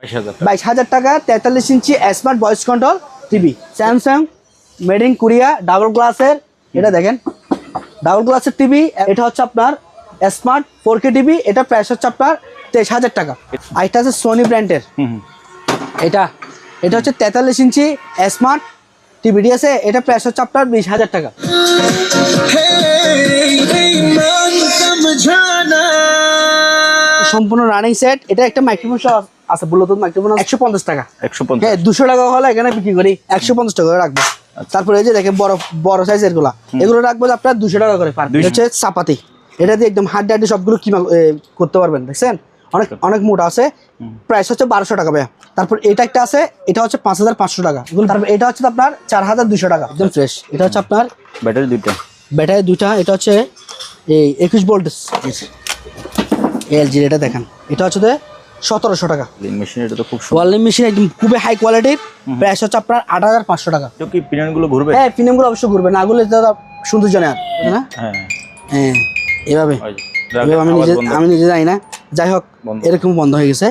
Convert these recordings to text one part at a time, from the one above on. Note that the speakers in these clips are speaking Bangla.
22,000 টাকা 43 inch smart voice control TV Samsung made in Korea double গ্লাসের। এটা দেখেন ডাবল গ্লাসের টিভি। এটা হচ্ছে আপনার স্মার্ট 4K টিভি। এটা প্রাইস হচ্ছে আপনার 23,000 টাকা। আরেকটা আছে সোনি ব্র্যান্ডের। এটা হচ্ছে 43 ইঞ্চি স্মার্ট টিভি, ঠিক আছে। এটা প্রাইস হচ্ছে আপনার 20,000 টাকা। সম্পূর্ণ রানিং সেট। এটা একটা মাইক্রোফোন আছে, ব্লুটুথ মাইক্রোফোন 150 টাকা। 150 হ্যাঁ 200 টাকা হলে এখানে বিক্রি করি 150 টাকা করে রাখবো। তারপরে এই যে দেখেন বড় সাইজের গুলা, এগুলো রাখবো আপনার 200 টাকা করে পার। হচ্ছে চাপাতি। এটা দিয়ে একদম হাড্ডি হাড্ডি সবগুলো কি করতে পারবেন, দেখছেন অনেক মোটা আছে। প্রাইস হচ্ছে 1200 টাকা ভাইয়া। তারপর এটা একটা আছে, এটা হচ্ছে 5500 টাকা। তারপর এটা হচ্ছে আপনার 4200 টাকা, একদম ফ্রেশ। এটা হচ্ছে আপনার ব্যাটারি দুইটা। এটা হচ্ছে এই 21 ভোল্ট এলজি। এটা দেখেন এটা হচ্ছে 1700 টাকা। মেশিন এটা তো খুব ওয়ার্লিং মেশিন একদম খুবই হাই কোয়ালিটির। প্রাইস হচ্ছে আপনার 8500 টাকা। তো কি পিনগুলো ঘুরবে? হ্যাঁ পিনগুলো অবশ্যই ঘুরবে, না ঘুরলে দাদা সৌন্দর্য নেই আর, না? হ্যাঁ এভাবে আমি নিজে যাই না। যাই হোক এরকম বন্ধ হয়ে গেছে।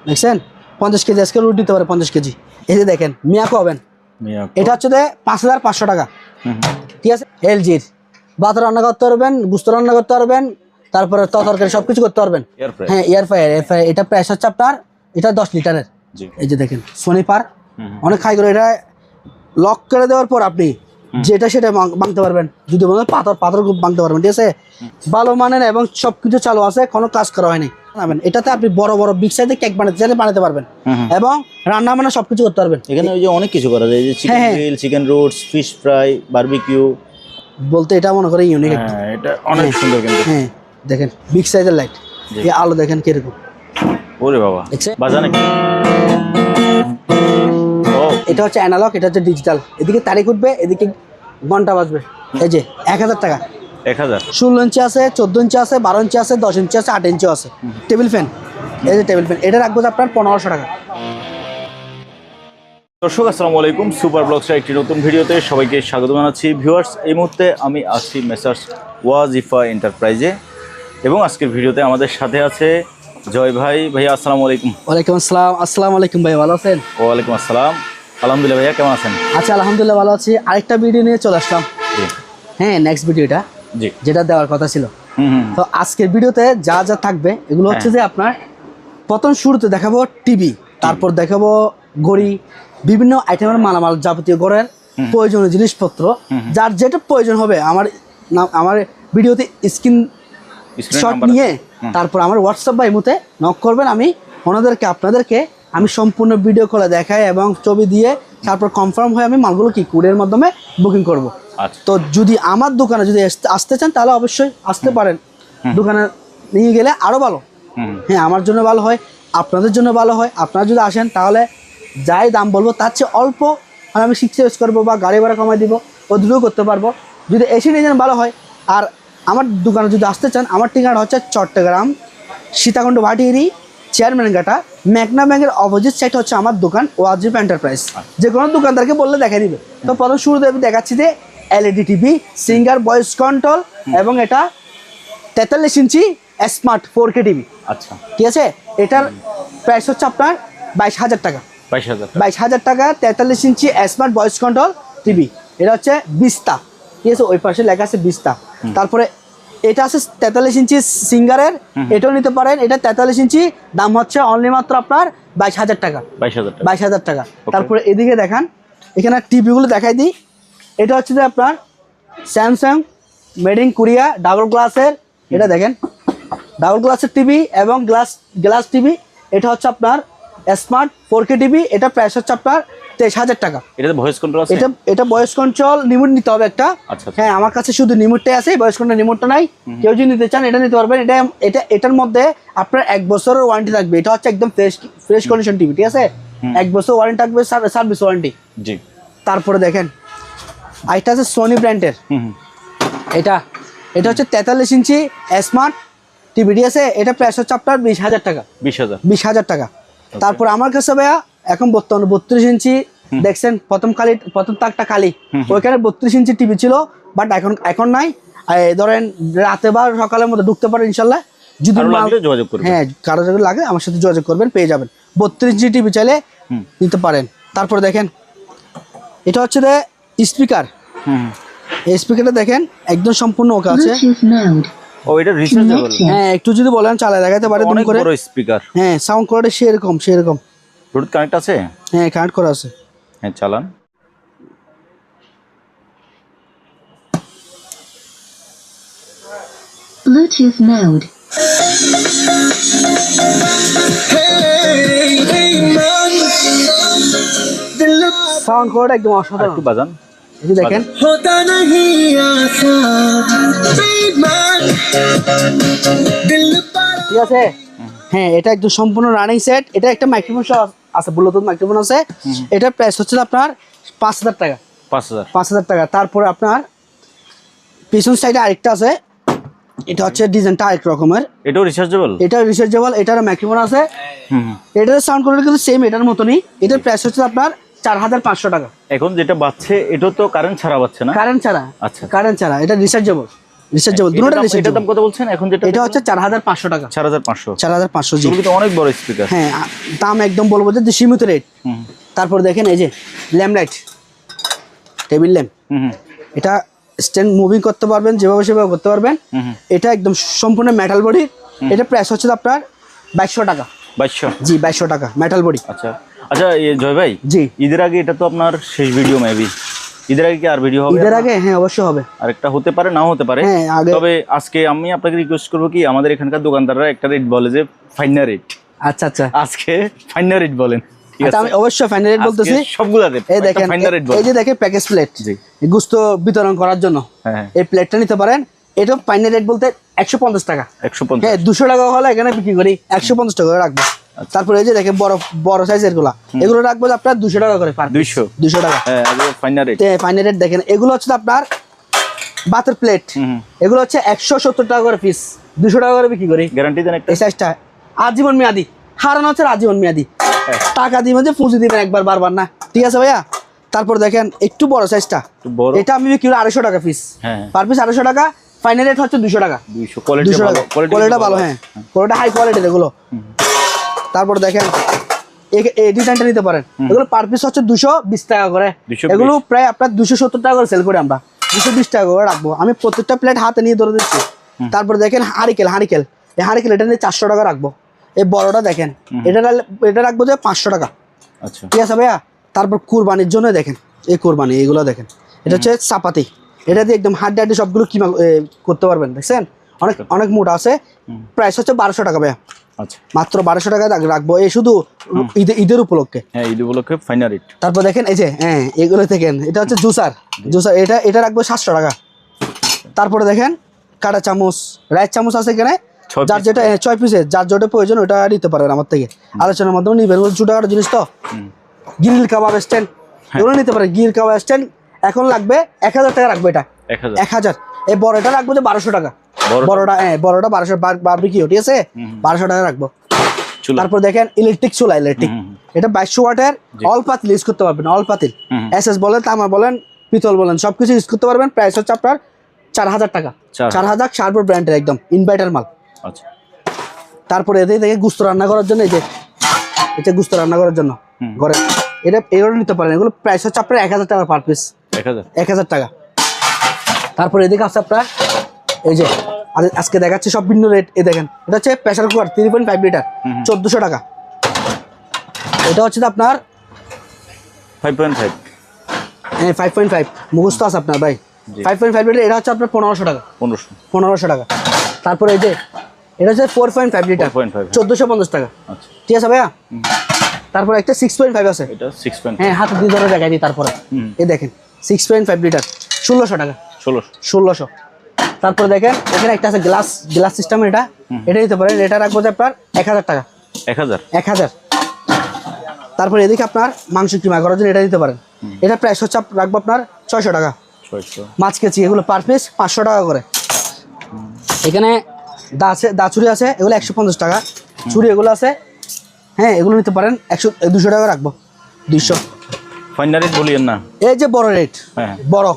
দেখছেন 50 কেজি আজকে রুটি দিতে পারে 50 কেজি। এই যে দেখেন মিয়াকো ওভেন। এটা হচ্ছে 5500 টাকা, ঠিক আছে। এলজির ভাত রান্না করতে পারবেন, গুস্ত রান্না করতে পারবেন, তারপরে তরকারি সবকিছু করতে পারবেন। হ্যাঁ এয়ার ফ্রায়ার। এটা প্রাইস হচ্ছে আপনার এটা 10 লিটারের। এই যে দেখেন সোনি পার অনেক হাই করে। এটা লক করে দেওয়ার পর আপনি যেটা সেটা ভাঙতে পারবেন, যদি বলেন পাথর ভাঙতে পারবেন, ঠিক আছে। ভালো মানের এবং সবকিছু চালু আছে, কোনো কাজ করা হয়নি। এটাতে আপনি বড় বড় বিগ সাইজের কেক বানাতে পারবেন এবং রান্না বান্না সবকিছু করতে পারবেন। এখানে ওই যে অনেক কিছু করা যায়, যে chicken grill, chicken roast, fish fry, barbecue বলতে এটা মনে করে ইউনিক। হ্যাঁ এটা অনেক সুন্দর কিন্তু। হ্যাঁ দেখেন বিগ সাইজের লাইট, এই আলো দেখেন কিরকম। ওরে বাবা বাজা নাকি? এটা হচ্ছে অ্যানালগ, এটা হচ্ছে ডিজিটাল। এদিকে তারিখ উঠবে, এদিকে ঘন্টা বাজবে। এই যে 1000 টাকা। 1000 16 ইঞ্চি আছে, 14 ইঞ্চি আছে, 12 ইঞ্চি আছে, 10 ইঞ্চি আছে, 8 ইঞ্চি আছে। টেবিল ফ্যান, এই যে টেবিল ফ্যান, এটা রাখবো আপনার 1500 টাকা। দর্শক আসসালামু আলাইকুম, সুপার ব্লগসের একটি নতুন ভিডিওতে সবাইকে স্বাগত জানাচ্ছি। ভিউয়ার্স, এই মুহূর্তে আমি আছি মেসার্স ওয়াজিফা এন্টারপ্রাইজে এবং আজকের ভিডিওতে আমাদের সাথে আছে জয় ভাই। ভাইয়া আসসালামু আলাইকুম। ওয়ালাইকুম আসসালাম। আসসালামু আলাইকুম ভাই, ভালো আছেন? ওয়ালাইকুম আসসালাম, আলহামদুলিল্লাহ। ভাইয়া কেমন আছেন? আচ্ছা আলহামদুলিল্লাহ ভালো আছি। আরেকটা ভিডিও নিয়ে চলে আসলাম। হ্যাঁ নেক্সট ভিডিওটা যেটা দেওয়ার কথা ছিল। তো আজকের ভিডিওতে যা যা থাকবে এগুলো হচ্ছে যে আপনার প্রথম শুরুতে দেখাবো টিভি, তারপর দেখাবো ঘড়ি, বিভিন্ন আইটেমের মালামাল, যাবতীয় ঘরের প্রয়োজনীয় জিনিসপত্র, যার যেটা প্রয়োজন হবে আমার ভিডিওতে স্ক্রিনশট নিয়ে তারপর আমার হোয়াটসঅ্যাপ বা ইমোতে নক করবেন। আমি আপনাদেরকে আমি সম্পূর্ণ ভিডিও কলে দেখাই এবং ছবি দিয়ে তারপর কনফার্ম হয়ে আমি মালগুলো কি কুরিয়ার মাধ্যমে বুকিং করব। তো যদি আমার দোকানে যদি আসতে চান তাহলে অবশ্যই আসতে পারেন। দোকানে নিয়ে গেলে আরও ভালো। হ্যাঁ আমার জন্য ভালো হয়, আপনাদের জন্য ভালো হয়। আপনারা যদি আসেন তাহলে যাই দাম বলবো তার চেয়ে অল্প আমি সিক্স করবো বা গাড়ি ভাড়া কমাই দিব, ও দুটো করতে পারবো। যদি এসে নিয়ে যান ভালো হয়। আর আমার দোকানে যদি আসতে চান, আমার ঠিকানা হচ্ছে চট্টগ্রাম সীতাকুণ্ড ভাটিয়ারি চেয়ারম্যান ঘাটা মেঘনা ব্যাংকের অপোজিট সাইড হচ্ছে আমার দোকান ওয়াজিফা এন্টারপ্রাইজ। যে কোনো দোকানদারকে বললে দেখাই দিবে। তো প্রথম শুরুতে আমি দেখাচ্ছি যে LED TV singer voice control এবং এটা 43 ইঞ্চি স্মার্ট 4K টিভি। আচ্ছা ঠিক আছে। এটার প্রাইস হচ্ছে আপনার 22,000 টাকা। 22,000 টাকা 43 inch smart voice control TV. এটা হচ্ছে বিস্তা, ঠিক আছে। ওই পাশে লেখা আছে বিস্তা। তারপরে এটা আছে 43 ইঞ্চি সিঙ্গারের, এটাও নিতে পারেন। এটা 43 ইঞ্চি, দাম হচ্ছে অনলি মাত্র আপনার 22,000 টাকা। 22,000 টাকা। তারপরে এদিকে দেখান, এখানে টিভিগুলো দেখাই দিই। এটা হচ্ছে যে আপনার Samsung made in Korea double গ্লাসের। এটা দেখেন ডাবল গ্লাসের টিভি এবং গ্লাস টিভি। এটা হচ্ছে আপনার স্মার্ট 4K টিভি। এটা প্রাইস হচ্ছে আপনার 23,000 টাকা। এটা ভয়েস কন্ট্রোল আছে? এটা ভয়েস কন্ট্রোল রিমোট নিতে হবে একটা। হ্যাঁ আমার কাছে শুধু রিমোটটাই আছে, ভয়েস কন্ট্রোল রিমোটটা নাই। কেউ যদি নিতে চান এটা নিতে পারবেন। এটার মধ্যে আপনার 1 বছরের ওয়ারেন্টি থাকবে। এটা হচ্ছে একদম ফ্রেশ কন্ডিশন টিভি, ঠিক আছে। 1 বছর ওয়ারেন্টি থাকবে, সার্ভিস ওয়ারেন্টি। জি। তারপরে দেখেন আরেকটা আছে সোনি ব্র্যান্ডের। এটা হচ্ছে 43 ইঞ্চি স্মার্ট টিভি, ঠিক আছে। এটা প্রাইস হচ্ছে আপনার 20,000 টাকা। 20,000 টাকা। তারপর আমার কাছে ভাইয়া এখন বর্তমানে 32 ইঞ্চি দেখছেন, প্রথম তাকটা খালি, ওইখানে 32 ইঞ্চি টিভি ছিল, বাট এখন নাই। ধরেন রাতে বা সকালের মধ্যে ঢুকতে পারেন ইনশাল্লাহ। যদি যোগাযোগ করবেন, হ্যাঁ কারো যদি লাগে আমার সাথে যোগাযোগ করবেন, পেয়ে যাবেন। 32 ইঞ্চি টিভি চাইলে নিতে পারেন। তারপরে দেখেন এটা হচ্ছে যে স্পিকার, এই স্পিকারটা দেখেন একদম সম্পূর্ণ ওকে আছে। ও এটা রিচার্জেবল? হ্যাঁ, একটু যদি বলেন চালায় দেখাতে পারে অনেক বড় স্পিকার। হ্যাঁ, সাউন্ড কোয়ালিটি সেরকম। ব্লুটুথ কানেক্ট আছে? হ্যাঁ, কানেক্ট করা আছে। হ্যাঁ, চালান। Bluetooth mode. সাউন্ড কোয়ালিটি একদম অসাধারণ। একটু বাজান, এই যে দেখেন ঠিক আছে। হ্যাঁ, এটা একদম সম্পূর্ণ রানিং সেট। এটা একটা মাইক্রোফোন সহ আছে, ব্লুটুথ মাইক্রোফোন আছে। এটার প্রাইস হচ্ছে আপনার 5000 টাকা। 5000 টাকা। তারপরে আপনার পিছন সাইডে আরেকটা আছে, এটা হচ্ছে ডিজাইনটা আরেক রকমের। এটাও রিচার্জেবল? এটা রিচার্জেবল, এটার মাইক্রোফোন আছে। এটার সাউন্ড কোয়ালিটি কিন্তু সেম এটার মতনই। এটার প্রাইস হচ্ছে আপনার 4500 টাকা। এখন যেটা বাজছে এটা তো কারেন্ট ছাড়া বাজছে না? কারেন্ট ছাড়া। আচ্ছা, কারেন্ট ছাড়া। এটা রিচার্জেবল দুটোটা এটার রিচার্জেবল। দাম কত বলছেন এখন? যেটা এটা হচ্ছে 4500 টাকা। 4500। জি। এগুলো তো অনেক বড় স্পিকার। হ্যাঁ, দাম একদম বলবো যে সীমিত রেট। তারপর দেখেন এই যে ল্যাম্প লাইট, টেবিল ল্যাম্প। এটা স্ট্যান্ড মুভিং করতে পারবেন, যেভাবে সেভাবে করতে পারবেন। এটা একদম সম্পূর্ণ মেটাল বডি। এটা প্রাইস হচ্ছে আপনার 2200 টাকা। 2200? জি, 2200 টাকা মেটাল বডি। আচ্ছা, জয় ভাই, জি, ঈদের আগে এটা তো আপনার শেষ ভিডিও মেবি। ঈদের আগে কি আর ভিডিও হবে? ঈদের আগে হ্যাঁ, অবশ্যই হবে। আরেকটা হতে পারে, নাও হতে পারে। হ্যাঁ, তবে আজকে আমি আপনাকে রিকোয়েস্ট করবো কি, আমাদের এখানকার দোকানদাররা একটা রেট বলে যে ফাইনাল রেট। আচ্ছা, আজকে ফাইনাল রেট বলেন। আচ্ছা, আমি অবশ্যই ফাইনাল রেট বলতেছি সবগুলাতে। এই দেখেন, এই যে দেখেন প্যাকেজ প্লেট, গোস্ত বিতরণ করার জন্য এই প্লেটটা নিতে পারেন। এটা ফাইনাল রেট বলতে 150 টাকা। 150? হ্যাঁ, 200 টাকা হলে এখানে বিক্রি করি, 150 টাকা করে রাখবো। তারপরে এই যে দেখেন বড় সাইজের এগুলো রাখবো আপনার 200 টাকা করে পার। 200 টাকা। হ্যাঁ, ফাইনাল রেট। ফাইনাল রেট দেখেন। এগুলো হচ্ছে আপনার বাতের প্লেট, এগুলো হচ্ছে 170 টাকা করে পিস, 200 টাকা করে বিক্রি করি। গ্যারান্টি দেন একটা? এই সাইজটা আজীবন মেয়াদি, হারানো হচ্ছে আজীবন মেয়াদি। টাকা দিবেন যে পুঁজি দিবেন একবার, বারবার না। ঠিক আছে ভাইয়া। তারপর দেখেন একটু বড় সাইজটা, এটা আমি বিক্রি 250 টাকা পিস, পার পিস 250 টাকা। ফাইনাল রেট হচ্ছে 200 টাকা। 200 কোয়ালিটি ভালো। হ্যাঁ, কোয়ালিটি হাই কোয়ালিটির এগুলো। তারপর দেখেন এই ডিজাইনটা নিতে পারেন। এগুলো পার পিস হচ্ছে 220 টাকা করে। এগুলো প্রায় আপনার 270 টাকা করে সেল করে আমরা 220 টাকা করে রাখবো। আমি প্রত্যেকটা প্লেট হাতে নিয়ে ধরে দিচ্ছি। তারপর দেখেন হারিকেল, এই হারিকেল এটা নিয়ে 400 টাকা রাখবো। এই বড়টা দেখেন, এটা রাখবো যে 500 টাকা। আচ্ছা, ঠিক আছে ভাইয়া। তারপর কুরবানির জন্য দেখেন এই কুরবানি, এগুলো দেখেন, এটা হচ্ছে চাপাতি। এটা দিয়ে একদম হাড্ডি সবগুলো কিমা করতে পারবেন। দেখছেন অনেক মোটা আছে। প্রাইস হচ্ছে 1200 টাকা ভাইয়া। আচ্ছা, মাত্র 1200 টাকা রাখবো, এই শুধু ঈদের উপলক্ষে। হ্যাঁ, ঈদ উপলক্ষে ফাইনাল রেট। তারপর দেখেন এই যে এগুলো দেখেন, এটা হচ্ছে জুসার, এটা রাখবো 700 টাকা। তারপরে দেখেন কাটা চামচ, রাইস চামচ আছে এখানে, যার যেটা 6 পিসের, যার যেটা প্রয়োজন ওটা নিতে পারবেন আমার থেকে, আলোচনার মাধ্যমে নিবেন। ছোটো খাটো জিনিস তো, গ্রিল কাবাব স্ট্যান্ড এগুলো নিতে পারেন। গ্রিল কাবাব স্ট্যান্ড এখন লাগবে 1000 টাকা রাখবো। এটা 1000। এই বড়টা রাখবো যে 1200 টাকা। বড়টা 1200 বারবিকিউ। ঠিক আছে, 1200 টাকা রাখবো। তারপর দেখেন ইলেকট্রিক চুলা, এটা 2200 ওয়াটের, অল পাতিল ইউজ করতে পারবেন। অল পাতিল, এসএস বলেন, তামা বলেন, পিতল বলেন, সবকিছু ইউজ করতে পারবেন। প্রাইস হচ্ছে আপনার 4000 টাকা। 4000 শারপুর ব্র্যান্ডের একদম ইনভার্টার মাল। আচ্ছা, তারপরে এদের দেখে গুস্ত রান্না করার জন্য, এই যে এটা গুস্ত রান্না করার জন্য ঘরে, এগুলো নিতে পারেন। এগুলো প্রাইস হচ্ছে আপনার 1000 টাকা পার পিস। 1000 টাকা। তারপরে এদিকে আছে আপনার এই যে আজকে দেখাচ্ছে সব ভিন্ন রেট। এই দেখেন, এটা হচ্ছে প্রেসার কুকার 3.5 লিটার, 1400 টাকা। এটা হচ্ছে আপনার 5.5। হ্যাঁ, 5.5 মুখস্থ আছে আপনার ভাই। 5.5 লিটার, এটা হচ্ছে আপনার 1500 টাকা। 1500 টাকা। তারপরে এই যে এটা হচ্ছে 4.5 লিটার, 1450 টাকা। ঠিক আছে ভাইয়া। তারপরে একটা 6.5 আছে, এটা 6.5। হ্যাঁ, হাতে দিয়ে ধরে দেখাই দিই। তারপরে এই দেখেন 6.5 লিটার, 1600 টাকা। 1600। তারপরে দেখেন এখানে একটা আছে গ্লাস সিস্টেম, এটা নিতে পারেন। এটা রাখবো যে আপনার 1000 টাকা। 1000। তারপরে এদিকে আপনার মাংস কিমা করার জন্য এটা দিতে পারেন। এটা প্রাইস হচ্ছে রাখবো আপনার 600 টাকা। মাছ কেচি এগুলো পার পিস 500 টাকা করে। এখানে দা ছুরি আছে, এগুলো 150 টাকা। ছুরি এগুলো আছে, হ্যাঁ, এগুলো নিতে পারেন 200 টাকা রাখবো। 200 ফাইনাল রেট বলিয়েন না। এই যে বড় রেট, বড়,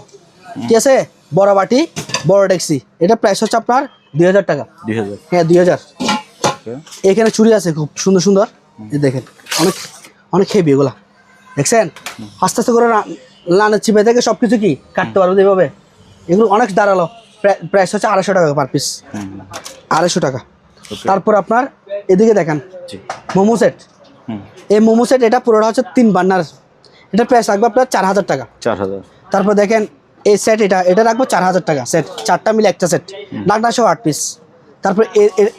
ঠিক আছে, বড় বাটি, বড় ডেক্সি, এটা প্রাইস হচ্ছে আপনার 2000 টাকা। 2000? হ্যাঁ, 2000। এখানে চুড়ি আছে খুব সুন্দর সুন্দর, এই দেখেন অনেক অনেক হেভি এগুলা দেখছেন আস্তে আস্তে করে লানের চিপে থেকে সব কিছু কি কাটতে পারবো এইভাবে। এগুলো অনেক দাঁড়ালো, প্রাইস হচ্ছে 250 টাকা পার পিস, 250 টাকা। তারপর আপনার এদিকে দেখেন মোমো সেট, এই মোমো সেট এটা পুরোটা হচ্ছে 3 বার্নার, এটা প্রাইস রাখবো আপনার 4000 টাকা। 4000। তারপর দেখেন এই সেট, এটা রাখবো 4000 টাকা সেট, 4টা মিলে একটা সেট, ডাকনা সহ 8 পিস। তারপর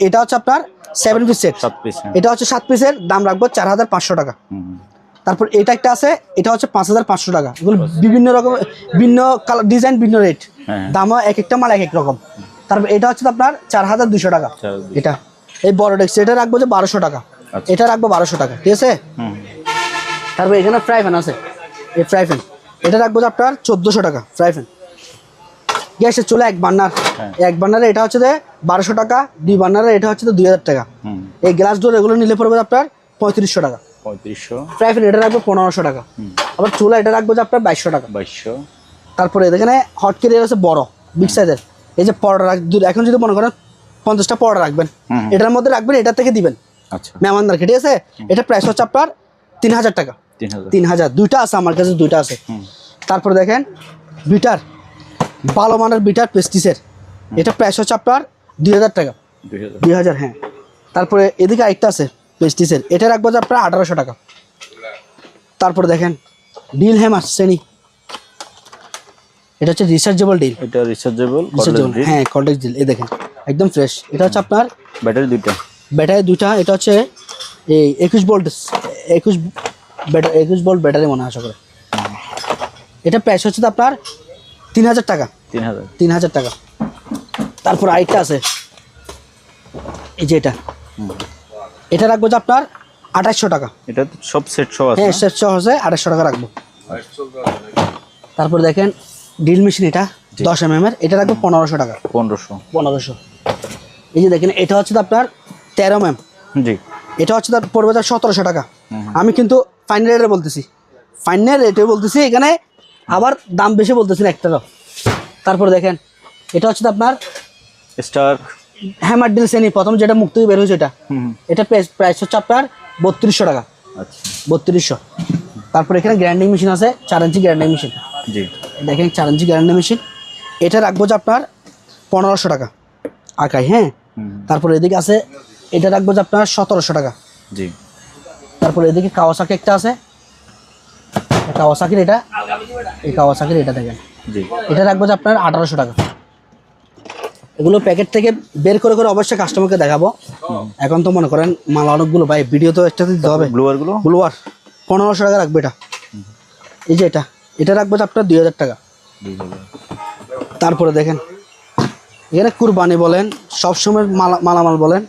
এটা হচ্ছে আপনার 7 পিস সেট, 7 পিস, এটা হচ্ছে 7 পিসের, দাম রাখবো 4500 টাকা। তারপর এটা একটা আছে, এটা হচ্ছে 5500 টাকা। এগুলো বিভিন্ন রকম, ভিন্ন কালার, ডিজাইন, ভিন্ন রেট, দামও এক একটা মাল এক এক রকম। তারপর এটা হচ্ছে আপনার 4200 টাকা। এটা এই বড় ডেক্স, এটা রাখবো যে 1200 টাকা, এটা রাখবো 1200 টাকা, ঠিক আছে। তারপর এখানে ফ্রাই প্যান আছে, এই ফ্রাই প্যান এটা রাখবো যে আপনার 1400 টাকা ফ্রাই প্যান। গ্যাসের চুলা 1 বার্নার, 1 বার্নারে এটা হচ্ছে যে 1200 টাকা, 2 বার্নারে এটা হচ্ছে 2000 টাকা। এই গ্লাস ডোর এগুলো নিলে পড়বে আপনার 3500 টাকা। 3500। ফ্রাই প্যান এটা রাখবো 1500 টাকা। আবার চুলা এটা রাখবো যে আপনার 2200 টাকা। 2200। তারপরে এখানে হট কেরিয়ার আছে বড় বিগ সাইজের, এই যে পরোটা এখন যদি মনে করেন 50টা পরোটা রাখবেন, এটার মধ্যে রাখবেন, এটা থেকে দিবেন আচ্ছা মেহমানদার, ঠিক আছে। এটা প্রাইস হচ্ছে আপনার 3000 টাকা। 3000, দুইটা আছে আমার কাছে, দুইটা আছে। তারপরে দেখেন বিটার, ভালো মানের বিটার পেস্টিসের, এটা প্রাইস হচ্ছে আপনার 2000 টাকা। 2000, হ্যাঁ। তারপরে এদিকে আরেকটা আছে পেস্টিসের, এটা রাখবো যে আপনার 1800 টাকা। তারপরে দেখেন ডিল হ্যামার শ্রেণী, এটা হচ্ছে রিচার্জেবল ডিল, এটা রিচার্জেবল, হ্যাঁ কর্ডেক্স ডিল, এই দেখেন একদম ফ্রেশ। এটা হচ্ছে আপনার ব্যাটারি দুইটা, এটা হচ্ছে এই 21 ভোল্ট ব্যাটারি মনে হয় আশা করে। এটা প্রাইস হচ্ছে তো আপনার 3000 টাকা। 3000 টাকা। তারপর আরেকটা আছে এই যে এটা রাখবো যে আপনার 2800 টাকা। এটা তো সব সেট সহ আছে, হ্যাঁ সেট সহ আছে, 2800 টাকা রাখবো। তারপর দেখেন ড্রিল মেশিন, এটা 10 mm এর, এটা রাখবো 1500 টাকা। 1500। এই যে দেখেন এটা হচ্ছে আপনার 13 mm, জি, এটা হচ্ছে তার পড়বে 1700 টাকা। আমি কিন্তু ফাইনাল রেটে বলতেছি, ফাইনাল রেটে বলতেছি, এখানে আবার দাম বেশি বলতেছি না একটারও। তারপর দেখেন এটা হচ্ছে আপনার স্টার হ্যামার ড্রিল শ্রেণী, প্রথম যেটা মুক্ত বের হয়েছে এটা প্রাইস হচ্ছে আপনার 3200 টাকা। আচ্ছা 3200। তারপর এখানে গ্রাইন্ডিং মেশিন আছে, 4 ইঞ্চি গ্রাইন্ডিং মেশিন, জি দেখেন 4 ইঞ্চি গ্রাইন্ডিং মেশিন, এটা রাখবো যে আপনার 1500 টাকা আকাই, হ্যাঁ। তারপর এদিকে আছে, এটা রাখবো যে আপনার 1700 টাকা, জি। তারপর এদিকে কাওয়াসাকি একটা আছে, কাওয়াসাকির এটা, এই কাওয়াসাকির এটা দেখেন, জি, এটা রাখবো যে আপনার 1800 টাকা। এগুলো প্যাকেট থেকে বের করে করে অবশ্যই কাস্টমারকে দেখাবো। এখন তো মনে করেন মাল অনেকগুলো, ভাই ভিডিও তো একটা দিতে হবে। ব্লুয়ার 1500 টাকা রাখবো এটা। এই যে এটা রাখবো যে আপনার 2000 টাকা। তারপরে দেখেন এখানে কুরবানি বলেন, সবসময় মালামাল বলেন,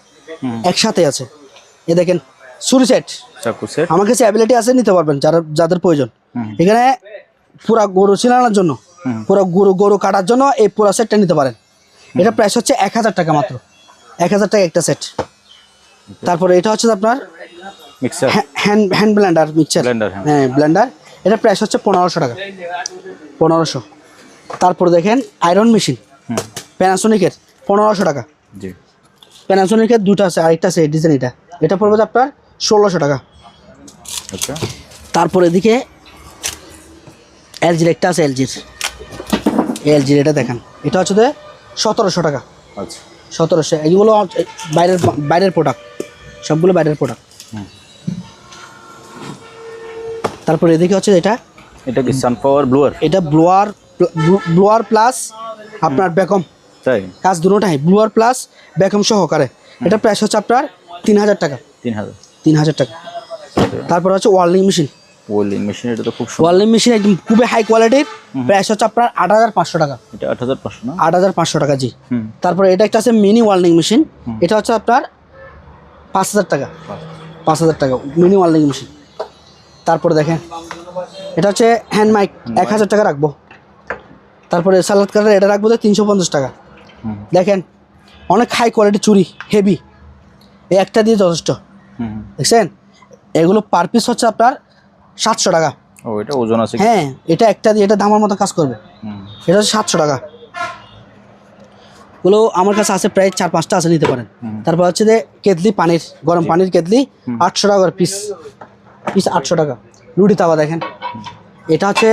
একসাথে আছে। এ দেখেন ছুরি সেট, আমার কাছে অ্যাবিলিটি আছে, নিতে পারবেন যাদের প্রয়োজন। এখানে পুরা গরু চিনানোর জন্য, পুরো গরু কাটার জন্য এই পুরো সেটটা নিতে পারেন। এটা প্রাইস হচ্ছে 1000 টাকা মাত্র, 1000 টাকা একটা সেট। তারপরে এটা হচ্ছে আপনার মিক্সার, হ্যান্ড ব্লেন্ডার, মিক্সার, হ্যাঁ ব্লেন্ডার, এটা প্রাইস হচ্ছে 1500 টাকা, 1500। তারপর দেখেন আয়রন মেশিন প্যানাসোনিকের, 1500 টাকা, জি। প্যানাসোনিকের দুটো আছে, আরেকটা আছে ডিজাইন, এটা পড়বে আপনার 1600 টাকা। আচ্ছা। তারপর এদিকে এলজির একটা আছে, এলজির এটা দেখেন, এটা হচ্ছে 1700 টাকা। আচ্ছা 1700। এইগুলো বাইরের প্রোডাক্ট, সবগুলো বাইরের প্রোডাক্ট। তারপর এদিকে হচ্ছে এটা কি সানফ্লাওয়ার ব্লুয়ার, এটা ব্লুয়ার প্লাস আপনার ব্যাকম, তাই কাজ দুটোটাই ব্লুয়ার প্লাস ব্যাকম সহকারে। এটা প্রাইস হচ্ছে আপনার 3000 টাকা। 3000 টাকা। তারপর হচ্ছে ওয়েল্ডিং মেশিন, এটা তো খুব ওয়েল্ডিং মেশিন একদম খুবই হাই কোয়ালিটির, প্রাইস হচ্ছে আপনার 8500 টাকা। এটা 8500 না, 8500 টাকা, জি। তারপরে এটা একটা আছে মিনি ওয়েল্ডিং মেশিন, এটা হচ্ছে আপনার 5000 টাকা, 5000 টাকা মিনি ওয়েল্ডিং মেশিন। তারপরে দেখেন এটা হচ্ছে হ্যান্ড মাইক, 1000 টাকা রাখবো। তারপরে সালাদ কাটার এটা রাখবো 350 টাকা। দেখেন অনেক হাই কোয়ালিটি চুরি, হেভি, এই একটা দিয়ে যথেষ্ট, দেখছেন। এগুলো পার পিস হচ্ছে আপনার 700 টাকা। ও এটা ওজন আছে, হ্যাঁ এটা একটা দিয়ে এটা ধামার মতো কাজ করবে, এটা হচ্ছে 700 টাকা। এগুলো আমার কাছে আছে প্রায় 4-5টা আছে, নিতে পারেন। তারপর হচ্ছে কেতলি পানির, গরম পানির কেতলি, 800 টাকা পিস, পিস 800 টাকা। লুডি তাওয়া দেখেন, এটা হচ্ছে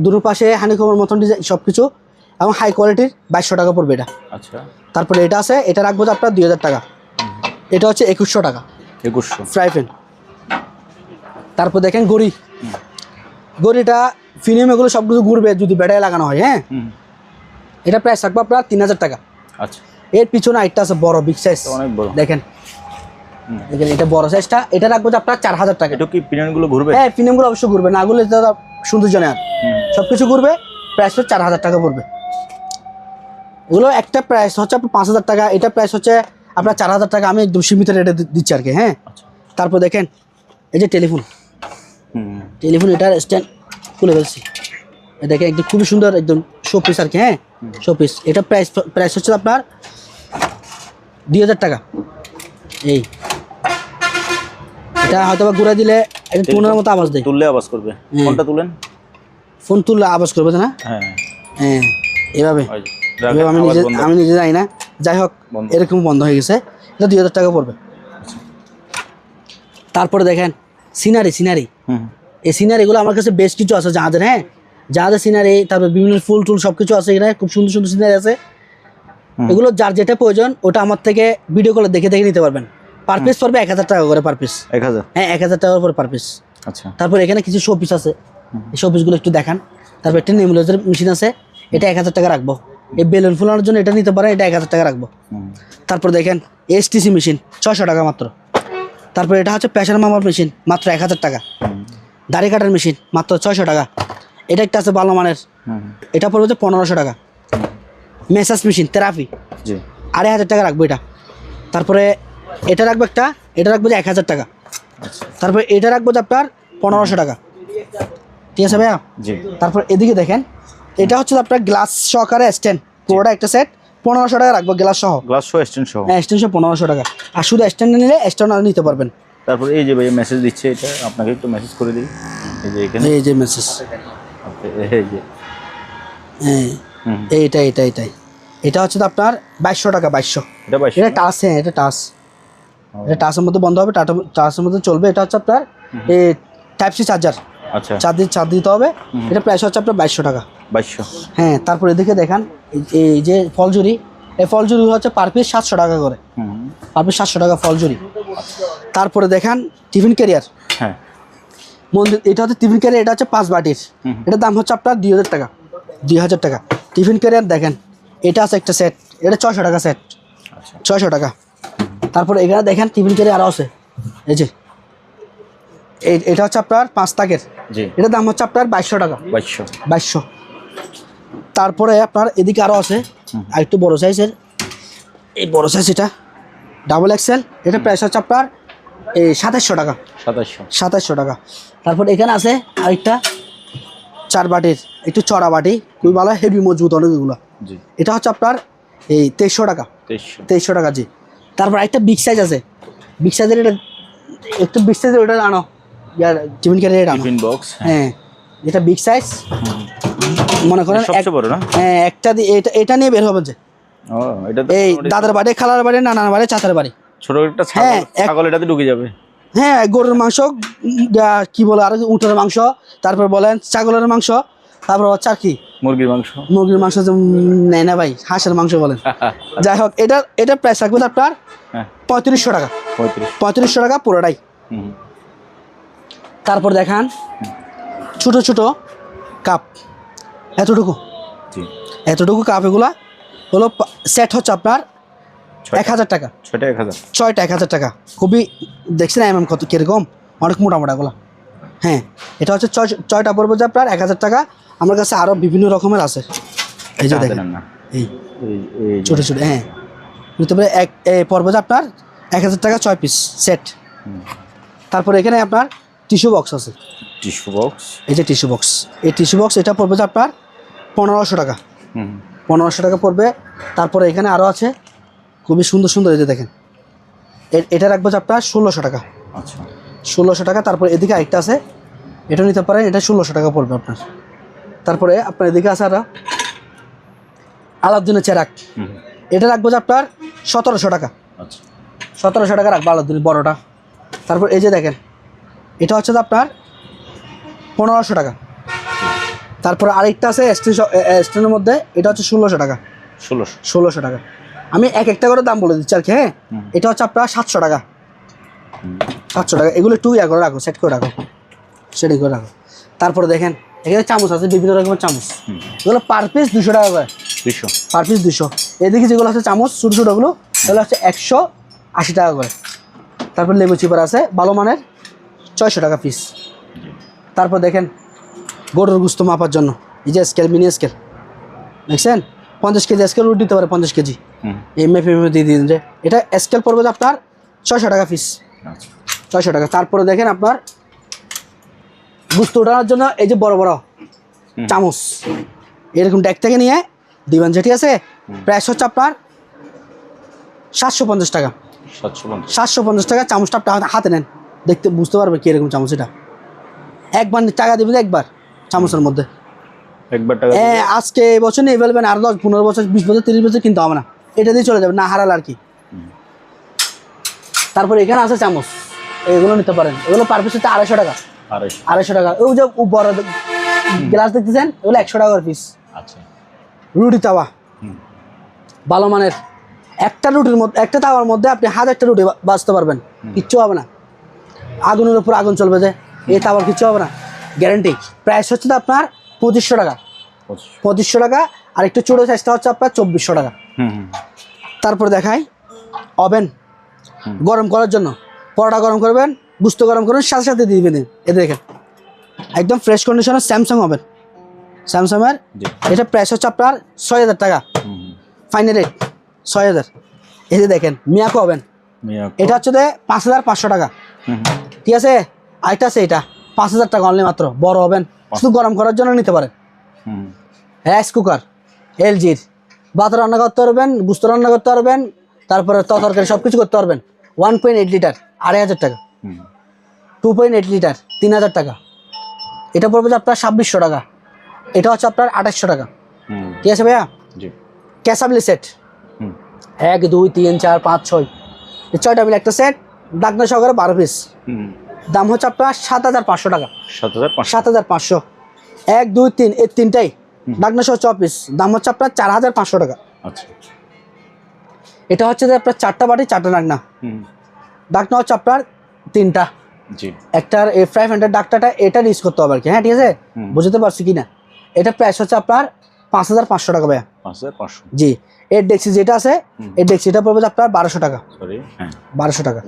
দুটো পাশে হানিকমের মতন ডিজাইন সব কিছু এবং হাই কোয়ালিটির 2200 টাকা পড়বে এটা। আচ্ছা, তারপরে এটা আছে, এটা রাখবো যে আপনার 2000 টাকা। এটা হচ্ছে 2100 টাকা 2100 ফ্রাই প্যান। তারপর দেখেন গড়ি, গড়িটা ফিনিম এগুলো সব কিছু ঘুরবে যদি ব্যাটারি লাগানো হয়। হ্যাঁ, এটা প্রাইস রাখবো আপনার 3000 টাকা। আচ্ছা, এর পিছনে আরেকটা আছে বড় বিগ সাইজ, অনেক বড় দেখেন দেখেন এটা বড় সাইজটা, এটা রাখবো যে আপনার 4000 টাকা। এটা কি পিনিয়নগুলো ঘুরবে? হ্যাঁ, ফিনিমগুলো অবশ্যই ঘুরবে, না ঘুরলে তো সৌন্দর্য নেই আর। সব কিছু ঘুরবে, প্রাইস হচ্ছে 4000 টাকা পড়বে। এগুলো একটা প্রাইস হচ্ছে আপনার 5000 টাকা, এটা প্রাইস হচ্ছে আপনার 4000 টাকা। আমি একদম সীমিত রেটে দিচ্ছি আর কি। হ্যাঁ, তারপর দেখেন এই যে টেলিফোন, টেলিফোন এটার স্ট্যান্ড খুলে ফেলছি, দেখেন একদম খুবই সুন্দর, একদম শো পিস আর কি। হ্যাঁ, শো পিস। এটা প্রাইস হচ্ছে আপনার 2000 টাকা। এই এটা হয়তো বা ঘুরে দিলে এটা টুনের মতো আওয়াজ দেয়, তুললে আওয়াজ করবে। কোনটা তুলেন? ফোন তুললে আওয়াজ করবে না? হ্যাঁ হ্যাঁ, এভাবে রাখেন, আমি নিজে জানি না, যাই হোক এরকম বন্ধ হয়ে গেছে। এটা 2000 টাকা পড়বে। তারপরে দেখেন সিনারি, এই সিনারিগুলো আমার কাছে বেশ কিছু আছে যাদের। হ্যাঁ, যাদের সিনারি, তারপর বিভিন্ন ফুল টুল সব কিছু আছে এখানে, খুব সুন্দর সুন্দর সিনারি আছে। এগুলো যার যেটা প্রয়োজন ওটা আমার থেকে ভিডিও কলে দেখে দেখে নিতে পারবেন। পার পিস পড়বে 1000 টাকা করে পার পিস। 1000? হ্যাঁ, 1000 টাকা করে পার পিস। আচ্ছা, তারপর এখানে কিছু শো পিস আছে, এই শো পিসগুলো একটু দেখান। তারপর একটা নেমুলাইজার মেশিন আছে, এটা 1000 টাকা রাখবো। এই বেলুন ফুলানোর জন্য এটা নিতে পারেন, এটা 1000 টাকা রাখবো। তারপর দেখেন এসটিসি মেশিন 600 টাকা মাত্র। তারপর এটা হচ্ছে প্রেসার মামার মেশিন, মাত্র 1000 টাকা। দাড়ি কাটার মেশিন মাত্র 600 টাকা। এটা একটা আছে ভালো মানের, এটা পড়বে হচ্ছে 1500 টাকা। মেসাজ মেশিন থেরাপি, 2500 টাকা রাখবো এটা। তারপরে এটা রাখবো একটা, এটা রাখবো যে 1000 টাকা। তারপরে এটা রাখবো যে আপনার 1500 টাকা। ঠিক আছে ভাইয়া? তারপর এদিকে দেখেন, এটা হচ্ছে আপনার গ্লাস সহকারে স্ট্যান্ড, পুরোটা একটা সেট 1500 টাকা রাখবো, গ্লাস সহ। গ্লাস সহ স্ট্যান্ড সহ? হ্যাঁ, স্ট্যান্ড সহ 1500 টাকা। আর শুধু স্ট্যান্ড নিলে স্ট্যান্ড নিতে পারবেন। তারপর এই যে ভাই মেসেজ দিচ্ছে, এটা আপনাকে একটু মেসেজ করে দিই। এই যে এখানে এই যে মেসেজ, এই যে এইটাই এটা হচ্ছে আপনার 2200 টাকা। 2200 এটা 2200? এটা টাচ। হ্যাঁ, এটা টাচ, এটা টাচের মধ্যে বন্ধ হবে, টাচের মধ্যে চলবে। এটা হচ্ছে আপনার এই টাইপ সি চার্জার। আচ্ছা, চার্জ দিতে হবে। এটা প্রাইস হচ্ছে আপনার 2200 টাকা। 2200? হ্যাঁ, তারপর এদিকে দেখান এই যে ফলঝুরি, এই ফলঝুরি হচ্ছে পার পিস 700 টাকা করে, পার পিস 700 টাকা ফলঝুরি। তারপরে দেখান টিফিন ক্যারিয়ার। হ্যাঁ, মন্দির, এটা হচ্ছে টিফিন ক্যারিয়ার, এটা হচ্ছে 5 বাটির। এটার দাম হচ্ছে আপনার 2000 টাকা। 2000 টাকা টিফিন ক্যারিয়ার। দেখেন এটা আছে একটা সেট, এটা 600 টাকা সেট। 600 টাকা। তারপরে এখানে দেখেন টিফিন ক্যারিয়ার আরও আছে, এই যে এটা হচ্ছে আপনার 5 তাকের, এটার দাম হচ্ছে আপনার 2200 টাকা। 2200। তারপরে আপনার এদিকে আরও আছে আর একটু বড়ো সাইজের, এই বড়ো সাইজ, এটা ডাবল এক্সেল, এটা প্রাইস হচ্ছে আপনার এই 2700 টাকা। 2700 টাকা। তারপর এখানে আছে আরেকটা 4 বাটির, একটু চড়া বাটি, খুবই ভালো, হেভি মজবুত অনেকগুলো। এটা হচ্ছে আপনার এই 2300 টাকা। 2300 টাকা। জি। তারপর একটা বিগ সাইজ আছে, বিগ সাইজের, এটা একটু বিগ সাইজের, ওটা আনো ইয়ার টিফিন ক্যারিয়ার আনো। বক্স। হ্যাঁ, এটা বিগ সাইজ, মনে করেন সবচেয়ে বড় না? হ্যাঁ, একটা এটা নিয়ে বের হবে যে এই দাদার বাড়ি, খালার বাড়ি, নানার বাড়ি, চাচার বাড়ি। ছোট একটা ছাগল এটাতে ঢুকে যাবে। হ্যাঁ, গরুর মাংস, কি বলে আর উটের মাংস, তারপর বলেন ছাগলের মাংস, তারপর হচ্ছে আর কি মুরগির মাংস। মুরগির মাংস নেয় না ভাই, হাঁসের মাংস বলেন। যাই হোক, এটা প্রাইস রাখবে আপনার 3500 টাকা। 3500 টাকা পুরোটাই। তারপর দেখান ছোট ছোট কাপ, এতটুকু কাপ, এগুলা হলো সেট হচ্ছে আপনার 1000 টাকা। 6টা 1000 টাকা। খুবই দেখছি না কত কিরকম, অনেক মোটামোটাগুলো। হ্যাঁ, এটা হচ্ছে 6টা পড়বে যে আপনার 1000 টাকা। আমার কাছে আরও বিভিন্ন রকমের আছে, এই যে দেখেন, এই ছোটো ছোটো। হ্যাঁ, নিতে পারে পড়বে যে আপনার 1000 টাকা 6 পিস সেট। তারপরে এখানে আপনার টিস্যু বক্স আছে, এই যে টিস্যু বক্স, এই টিস্যু বক্স এটা পড়বে যে আপনার 1500 টাকা। 1500 টাকা পড়বে। তারপরে এখানে আরও আছে খুবই সুন্দর সুন্দর, এই যে দেখেন, এটা রাখবো যে আপনার 1600 টাকা। 1600 টাকা। তারপর এদিকে আরেকটা আছে, এটা নিতে পারেন, এটা 1600 টাকা পড়বে আপনার। তারপরে আপনার এদিকে আছে আর আলাউদ্দিনের চেরাক, এটা রাখবো যে আপনার 1700 টাকা। 1700 টাকা রাখবো আলাউদ্দিন বড়টা। তারপর এই যে দেখেন এটা হচ্ছে আপনার 1500 টাকা। তারপরে আরেকটা আছে স্টেনের মধ্যে, এটা হচ্ছে 1600 টাকা। 1600 টাকা। আমি এক একটা করে দাম বলে দিচ্ছি আর কি। হ্যাঁ, এটা হচ্ছে আপনার 700 টাকা। 700 টাকা। এগুলো একটু ইয়া করে রাখো, সেট করে রাখো, সেটিং করে রাখো। তারপরে দেখেন এখানে চামচ আছে, বিভিন্ন রকমের চামচ। এগুলো পার পিস 200 টাকা করে। 200 পার পিস 200। এদিকে যেগুলো আছে চামচ ছোটো ছোটোগুলো, এগুলো হচ্ছে 180 টাকা করে। তারপর লেবু চিপার আছে ভালো মানের, 600 টাকা পিস। তারপর দেখেন গরুর গোস্ত মাপার জন্য এই যে স্কেল, মিনি স্কেল দেখছেন, 50 কেজি স্কেল রুট দিতে পারে, 50 কেজি এই মেপে মেপে দিয়ে দিন। যে এটা স্কেল পড়বে আপনার 600 টাকা পিস। 600 টাকা। তারপরে দেখেন আপনার গোস্ত ওঠানোর জন্য এই যে বড় বড় চামচ, এরকম ডেক থেকে নিয়ে দিবেন, যেটি আছে প্রাইস হচ্ছে আপনার 750 টাকা। 750 টাকা। চামচটা আপনার হাতে নেন, দেখতে বুঝতে পারবে কি এরকম চামচ। এটা একবার টাকা দিবেন, একবার চামচের মধ্যে একবার টাকা। আজকে এই বছর নিয়ে ফেলবেন, আর 10 15 বছর 20 বছর 30 বছর কিনতে হবে না, এটা দিয়ে চলে যাবে না, হারাল আর কি। তারপরে এখানে আছে চামচ, এগুলো নিতে পারেন। এগুলো পার পিস হচ্ছে 250 টাকা। 250 টাকা। ওই যে বড় গ্লাস দেখতেছেন, এগুলো 100 টাকা পিস। আচ্ছা। রুটি তাওয়া ভালো মানের, একটা রুটির মধ্যে, একটা তাওয়ার মধ্যে আপনি 1000টা রুটি বাজতে পারবেন, কিচ্ছু হবে না। আগুনের উপর আগুন চলবে, যে এই তাওয়ার কিচ্ছু হবে না, গ্যারান্টি। প্রাইস হচ্ছে আপনার 2500 টাকা। 2500 টাকা। আর একটু ছোটো সাইজটা হচ্ছে আপনার 2400 টাকা। তারপর দেখাই ওভেন গরম করার জন্য, পরোটা গরম করবেন, গোস্ত গরম করবেন, সাথে সাথে দিয়ে দিবেন। এতে দেখেন একদম ফ্রেশ কন্ডিশনের স্যামসাং ওভেন, স্যামসাংয়ের। এটা প্রাইস হচ্ছে আপনার 6000 টাকা, ফাইনাল রেট 6000। এই যে দেখেন মিয়াকো ওভেন, এটা হচ্ছে 5500 টাকা। ঠিক আছে। আরেকটা আছে এটা 5000 টাকা অনলি মাত্র, বড় ওভেন, শুধু গরম করার জন্য নিতে পারেন। রাইস কুকার এলজির, ভাত রান্না করতে পারবেন, গোস্ত রান্না করতে পারবেন, তারপরে তরকারি সব কিছু করতে পারবেন। 1.8 লিটার 2500 টাকা। 2.8 লিটার 3000 টাকা। এটা পড়বে যে আপনার 2600 টাকা। এটা হচ্ছে আপনার 2800 টাকা। ঠিক আছে ভাইয়া। ক্যাসাবলি সেট 1 2 3 4 5 6, এই 6টা মিলে একটা সেট, ডাকনা সহকারে 12 পিস। দাম হচ্ছে আপনার 7500 টাকা। 7500। 1 2 3 এই তিনটাই ডাকনা সহ 6 পিস, দাম হচ্ছে আপনার 4500 টাকা। আচ্ছা। এটা হচ্ছে যে আপনার 4টা বাটি 4টা ডাকনা। ডাকনা হচ্ছে আপনার 3টা। একটার এই ফ্রাই প্যানের ডাকটাটা এটা ইউজ করতে হবে আর কি। হ্যাঁ, ঠিক আছে, বুঝতে পারছি কিনা। এটা প্রাইস হচ্ছে আপনার 5500 টাকা ভাইয়া। 5500। জি। এর ডেক্সি যেটা আছে, এই ডেক্সিটা পড়বে আপনার 1200 টাকা। সরি, হ্যাঁ 1200 টাকা।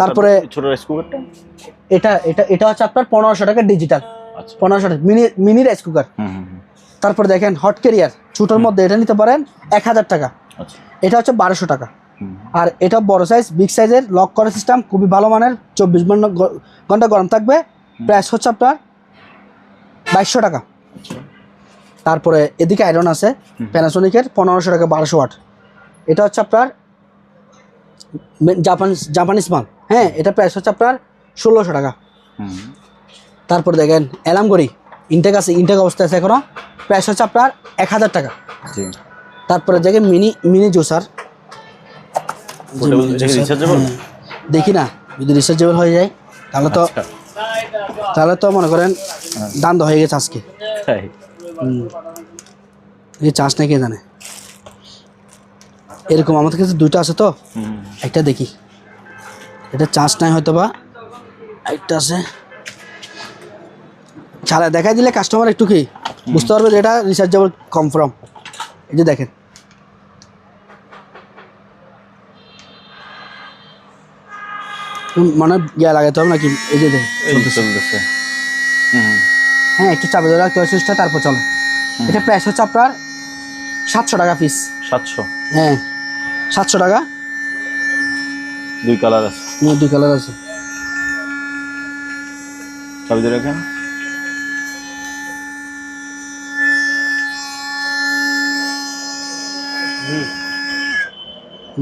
তারপরে ছোট রাইস কুকারটা, এটা এটা এটা হচ্ছে আপনার 1500 টাকা ডিজিটাল। আচ্ছা। 1500 টাকা মিনি রাইস কুকার। তারপর দেখেন হট ক্যারিয়ার ছোটোর মধ্যে, এটা নিতে পারেন 1000 টাকা। আচ্ছা। এটা হচ্ছে 1200 টাকা। আর এটা বড় সাইজ, বিগ সাইজের, লক করার সিস্টেম, খুবই ভালো মানের, 24 ঘন্টা গরম থাকবে। প্রাইস হচ্ছে আপনার 2200 টাকা। তারপরে এদিকে আয়রন আছে প্যানাসোনিকের 1500 টাকা, 1200 ওয়াট। এটা হচ্ছে আপনার জাপানিজ মাল। হ্যাঁ, এটা প্রাইস হচ্ছে আপনার 1600 টাকা। তারপর দেখেন অ্যালার্ম ঘড়ি ইনটেক আছে, ইনটেক অবস্থায় আছে এখনো, প্রাইস হচ্ছে আপনার 1000 টাকা। তারপরে দেখেন মিনি জুসার, দেখি না যদি রিচার্জেবল হয়ে যায় তাহলে তো মনে করেন দাম হয়ে গেছে আজকে। এই চার্জ নেই কে জানে, এরকম আমাদের কাছে 2টা আছে তো, একটা দেখি, এটা চার্জ নাই হয়তো বা, একটা আছে। চালা দেখাই দিলে কাস্টমার একটু কি বুঝতে পারবে যে এটা রিচার্জেবল কনফার্ম। এই যে দেখেন মানে ইয়া লাগাতে হবে নাকি, এই যে চলতেছে। হ্যাঁ, একটু চাপে ধরে রাখতে হবে সুইচটা, তারপর চলে। এটা প্রাইস হচ্ছে আপনার 700 টাকা পিস। 700? হ্যাঁ 700 টাকা। 2 কালার আছে। 2 কালার আছে। চাবি ধরে রাখেন।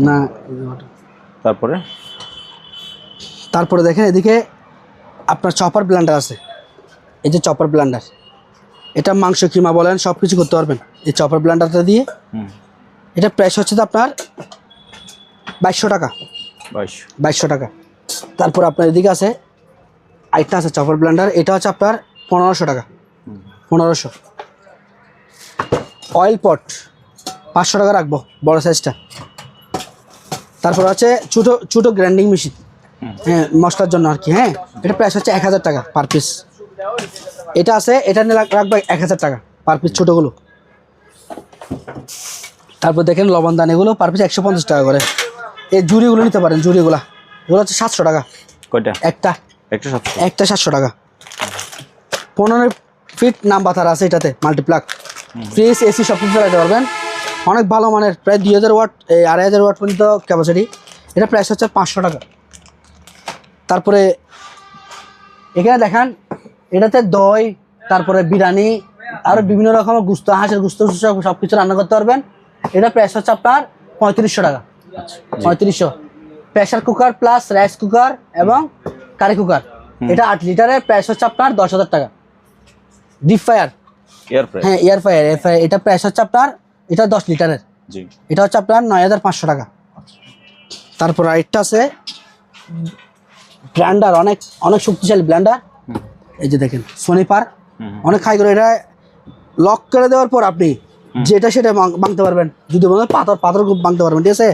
না, তারপরে দেখেন এদিকে আপনার চপার ব্লেন্ডার আছে। এই যে চপার ব্লেন্ডার, এটা মাংস কিমা বলেন সব কিছু করতে পারবেন এই চপার ব্লেন্ডারটা দিয়ে। এটা প্রাইস হচ্ছে তো আপনার 2200 টাকা। 2200 টাকা। তারপর আপনার এদিকে আছে আরেকটা আছে চপার ব্লেন্ডার, এটা হচ্ছে আপনার 1500 টাকা, 1500। অয়েল পট 500 টাকা রাখবো, বড় সাইজটা। তারপর আছে ছোটো ছোটো গ্রাইন্ডিং মেশিন, হ্যাঁ মশলার জন্য আর কি। হ্যাঁ, এটা প্রাইস হচ্ছে 1000 টাকা পার পিস। এটা আছে, এটা নিয়ে রাখবো 1000 টাকা পার পিস, ছোটোগুলো। তারপর দেখেন লবণদান, এগুলো পার পিস 150 টাকা করে। এই জুড়িগুলো নিতে পারেন, জুড়িগুলা এগুলো হচ্ছে 700 টাকা। কয়টা? একটা 700 টাকা। 15 ফিট নাম্বার তার আছে এটাতে, মাল্টিপ্লাক, ফ্রিজ, এসি সব কিছু চালাতে পারবেন। অনেক ভালো মানের, প্রায় 2000 ওয়াট 2500 ওয়াট পর্যন্ত ক্যাপাসিটি। এটা প্রাইস হচ্ছে 500 টাকা। তারপরে এখানে দেখান, এটাতে দই, তারপরে বিরিয়ানি, আরও বিভিন্ন রকমের গুস্ত, হাঁসের গুস্ত সব কিছু রান্না করতে পারবেন। এটা প্রাইস হচ্ছে আপনার 3500 টাকা, 3500। Pressure cooker plus rice cooker এবং কারি কুকার, এটা 8 লিটারের, প্রাইস হচ্ছে আপনার 10,000 টাকা। ডিপ ফায়ার, হ্যাঁ এয়ার ফায়ার, এটা প্রাইস হচ্ছে আপনার, এটা 10 লিটারের, এটা হচ্ছে আপনার 9500 টাকা। তারপর আরেকটা আছে ব্লেন্ডার, অনেক অনেক শক্তিশালী ব্লেন্ডার। এই যে দেখেন সোনিপার, অনেক হাই করে। এটা লক করে দেওয়ার পর আপনি যেটা সেটা ভাঙতে পারবেন, যদি মনে হয় পাথর ভাঙতে পারবেন, ঠিক আছে।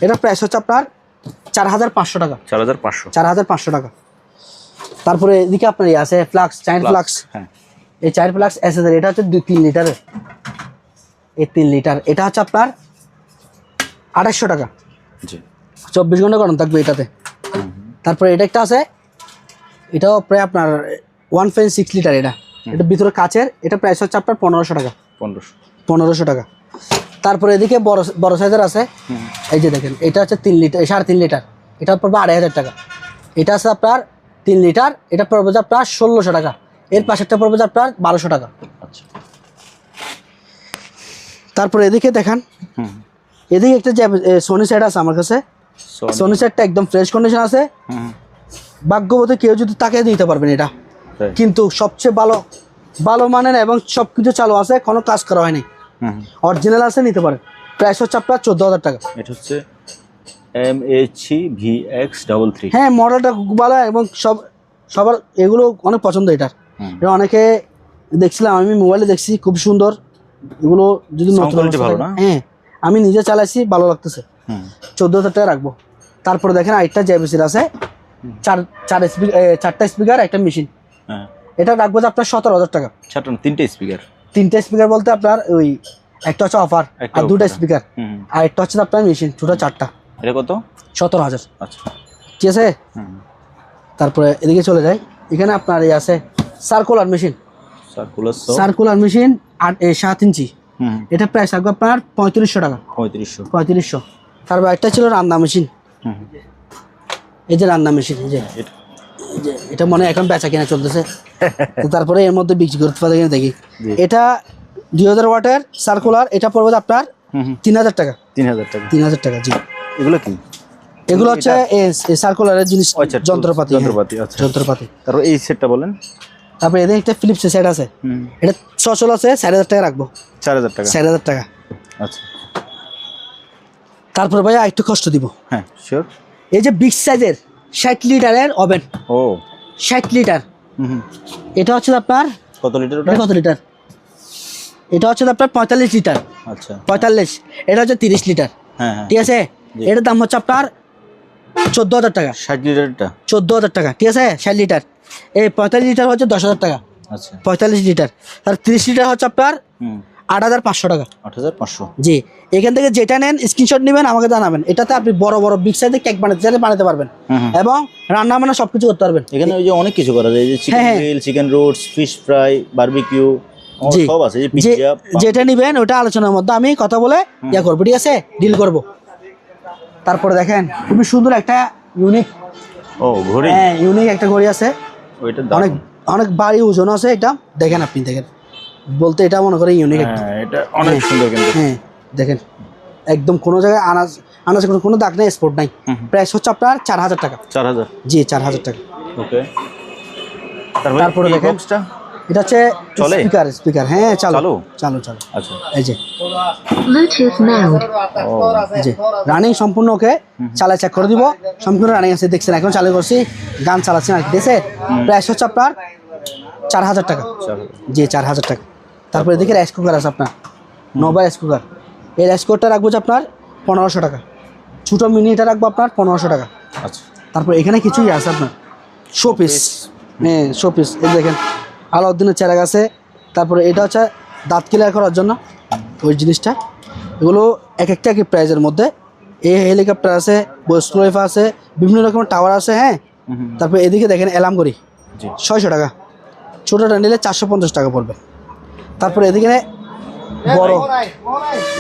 এটা প্রাইস হচ্ছে আপনার 4500 টাকা, 4500 টাকা। তারপরে এদিকে আপনার আছে ফ্লাক্স, চাইল্ড ফ্লাক্স, এই চাইল্ড ফ্লাক্স এসএসআর, এটা হচ্ছে 3 লিটারের, এই 3 লিটার, এটা হচ্ছে আপনার 2800 টাকা। 24 ঘন্টা গরম থাকবে এটাতে। তারপরে এটা একটা আছে, এটাও প্রায় আপনার 1.6 লিটার, এটা ভিতরে কাচের, এটা প্রাইস হচ্ছে আপনার 1500 টাকা, 1500 টাকা। তারপরে এদিকে বড় সাইজের আছে, এই যে দেখেন, এটা হচ্ছে 3 লিটার, 3.5 লিটার, এটা পড়বে 2500 টাকা। এটা আছে আপনার 3 লিটার, এটা পড়বে যে আপনার 1600 টাকা। এর পাশেরটা পড়বে যে আপনার 1200 টাকা। তারপরে এদিকে দেখান, এদিকে একটা যে সোনি সেট আছে আমার কাছে, সোনি সেটটা একদম ফ্রেশ কন্ডিশন আছে। ভাগ্যবতী কেউ যদি তাকে দিতে পারবেন এটা, কিন্তু সবচেয়ে ভালো মানের এবং সব কিছু চালু আছে, কোনো কাজ করা হয়নি, অরিজিনাল আছে, নিতে পারেন। প্রাইস হচ্ছে আপনার 14,000 টাকা। এটা হচ্ছে MHVX33। হ্যাঁ, মডেলটা খুব ভালো এবং সবার এগুলো অনেক পছন্দ। এটা অনেকে দেখছিলাম, আমি মোবাইলে দেখছি, খুব সুন্দর এগুলো। যদি নতুন, হ্যাঁ আমি নিজে চালাইছি, ভালো লাগতেছে। 14,000 টাকা রাখবো। তারপরে দেখেন আরেকটা জেবিসির আছে, 4টা স্পিকার, একটা মেশিন, এটা রাখবো যে আপনার 17,000 টাকা। 3টে স্পিকার বলতে আপনার ওই একটা হচ্ছে অফার, আর 2টা স্পিকার, আর একটা হচ্ছে আপনার মেশিন, টোটাল 4টা। এটা কত? 17,000। আচ্ছা, ঠিক আছে। তারপরে এদিকে চলে যাই, এখানে আপনার এই আছে সার্কুলার মেশিন, 7 ইঞ্চি, এটা প্রাইস রাখবো আপনার 3500 টাকা, 3500। তারপর একটা ছিল রান্না মেশিন, এই যে রান্না মেশিন, এই যে এটা মনে হয় এখন বেচা কিনা চলতেছে। তারপরে এর মধ্যে বিক্রি করতে পারে কিনা দেখি। এটা 2000 ওয়াটের সার্কুলার, এটা পড়বে আপনার 3000 টাকা, 3000 টাকা। জি, এগুলো কি? এগুলো হচ্ছে সার্কুলারের জিনিস, যন্ত্রপাতি। তারপর এই সেটটা বলেন। তারপরে এদের একটা ফিলিপসের সেট আছে, এটা সচল আছে, 4000 টাকা রাখবো, 4000 টাকা। আচ্ছা। তারপর ভাইয়া একটু কষ্ট দিব, হ্যাঁ শিওর। এই যে বিগ সাইজের 60 লিটারের ওভেন, 60 লিটার, এটা হচ্ছে আপনার কত লিটার? কত লিটার? এটা হচ্ছে আপনার 45 লিটার। আচ্ছা, 45। এটা হচ্ছে 30 লিটার। হ্যাঁ, ঠিক আছে। এটার দাম হচ্ছে আপনার 14,000 টাকা। 60 লিটারটা 14,000 টাকা, ঠিক আছে। 60 লিটার। এই 45 লিটার হচ্ছে 10,000 টাকা। আচ্ছা, 45 লিটার। তার 30 লিটার হচ্ছে আপনার 8,500 টাকা। 8,500। জি, এখান থেকে যেটা নেন স্ক্রিনশট নেবেন, আমাকে জানাবেন। এটাতে আপনি বড় বড় বিগ সাইজের কেক বানাতে পারবেন এবং রান্না বান্না সবকিছু করতে পারবেন। এখানে ওই যে অনেক কিছু করা যায়, যে chicken grill, chicken roast, fish fry, barbecue, সব আছে। যে পিজ্জা, যেটা নেবেন ওটা আলোচনার মধ্যে আমি কথা বলে ইয়া করবো, ঠিক আছে, ডিল করব। তারপরে দেখেন খুবই সুন্দর একটা ইউনিক, ঘড়ি। হ্যাঁ, ইউনিক একটা ঘড়ি আছে, ওইটা অনেক অনেক ভারী ওজন আছে। এটা দেখেন, আপনি দেখেন, বলতে এটা মনে করে ইউনিক একটা, এটা অনেক সুন্দর কিন্তু। হ্যাঁ দেখেন, একদম কোনো জায়গায় আনাজ কোনো দাগ নেই, স্পট নাই। প্রাইস হচ্ছে আপনার 4000 টাকা। 4000? জি, 4000 টাকা। ওকে। তারপরে দেখেন এটা হচ্ছে চলে? স্পিকার হ্যাঁ চালু চালু? চালু চালু আচ্ছা এই যে Bluetooth mode. ও এই যে রানিং সম্পূর্ণ ওকে চালা চেক করে দিব সম্পূর্ণ রানিং আছে দেখছেন এখন চালু করছি গান চালাচ্ছি আর কি ঠিক আছে প্রাইস হচ্ছে আপনার 4000 টাকা চলো। জি 4000 টাকা তারপরে এদিকে রাইস কুকার আছে আপনার নোভা রাইস কুকার এই রাইস কুকারটা রাখবো যে আপনার 1500 টাকা ছোটো মিনিটা রাখবো আপনার 1500 টাকা আচ্ছা তারপর এখানে কিছুই আছে আপনার শোপিস হ্যাঁ শোপিস এই দেখেন আলাউদ্দিনের চেরাগ আছে তারপরে এটা হচ্ছে দাঁত ক্লিয়ার করার জন্য ওই জিনিসটা এগুলো এক একটা কি প্রাইজের মধ্যে এই হেলিকপ্টার আছে বোস্ট্রোফা আছে বিভিন্ন রকমের টাওয়ার আছে হ্যাঁ তারপর এদিকে দেখেন অ্যালার্ম করি জি 600 টাকা ছোটোটা নিলে 450 টাকা পড়বে তারপরে এদিকে বড়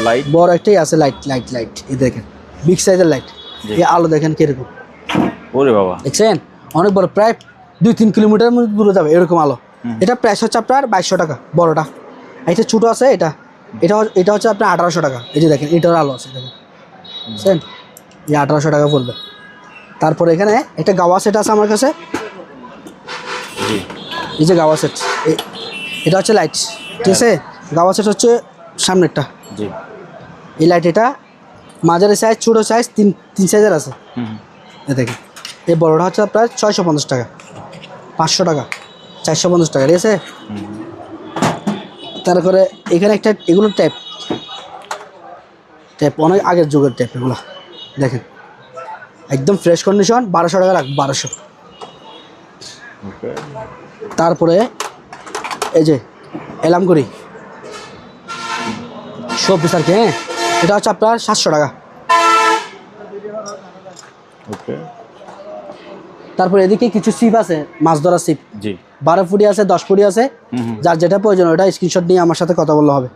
লাইট বড় একটাই আছে লাইট লাইট লাইট এই দেখেন বিগ সাইজের লাইট জি। এই আলো দেখেন কিরকম ওরে বাবা দেখছেন অনেক বড় প্রায় 2-3 কিলোমিটার মধ্যে দূরে যাবে এরকম আলো এটা প্রাইস হচ্ছে আপনার 2200 টাকা বড়টা এটা ছোটো আছে এটা এটা হচ্ছে আপনার 1800 টাকা এই যে দেখেন এটার আলো আছে দেখেন বুঝছেন এই 1800 টাকা পড়বে তারপরে এখানে একটা গাওয়া সেট আছে আমার কাছে জি এই যে গাওয়া সেট এটা হচ্ছে লাইট ঠিক আছে গাওয়া সেট হচ্ছে সামনেরটা জি এই লাইট এটা মাঝারি সাইজ ছোটো সাইজ তিন সাইজের আছে এ দেখেন এই বড়টা হচ্ছে আপনার 650 টাকা 500 টাকা 450 টাকা ঠিক আছে তারপরে এখানে একটা এগুলো ট্যাপ অনেক আগের যুগের ট্যাপ এগুলো দেখেন একদম ফ্রেশ কন্ডিশন 1200 টাকা রাখ 1200 ওকে তারপরে এই যে অ্যালার্ম করি সব বিচার কে এটা হচ্ছে আপনার 700 টাকা ওকে তারপরে এদিকে কিছু সিপ আছে মাছ ধরা সিপ জি 12 ফুটি আছে 10 ফুটি আছে যার যেটা প্রয়োজন ওটা স্ক্রিনশট নিয়ে আমার সাথে কথা বললে হবে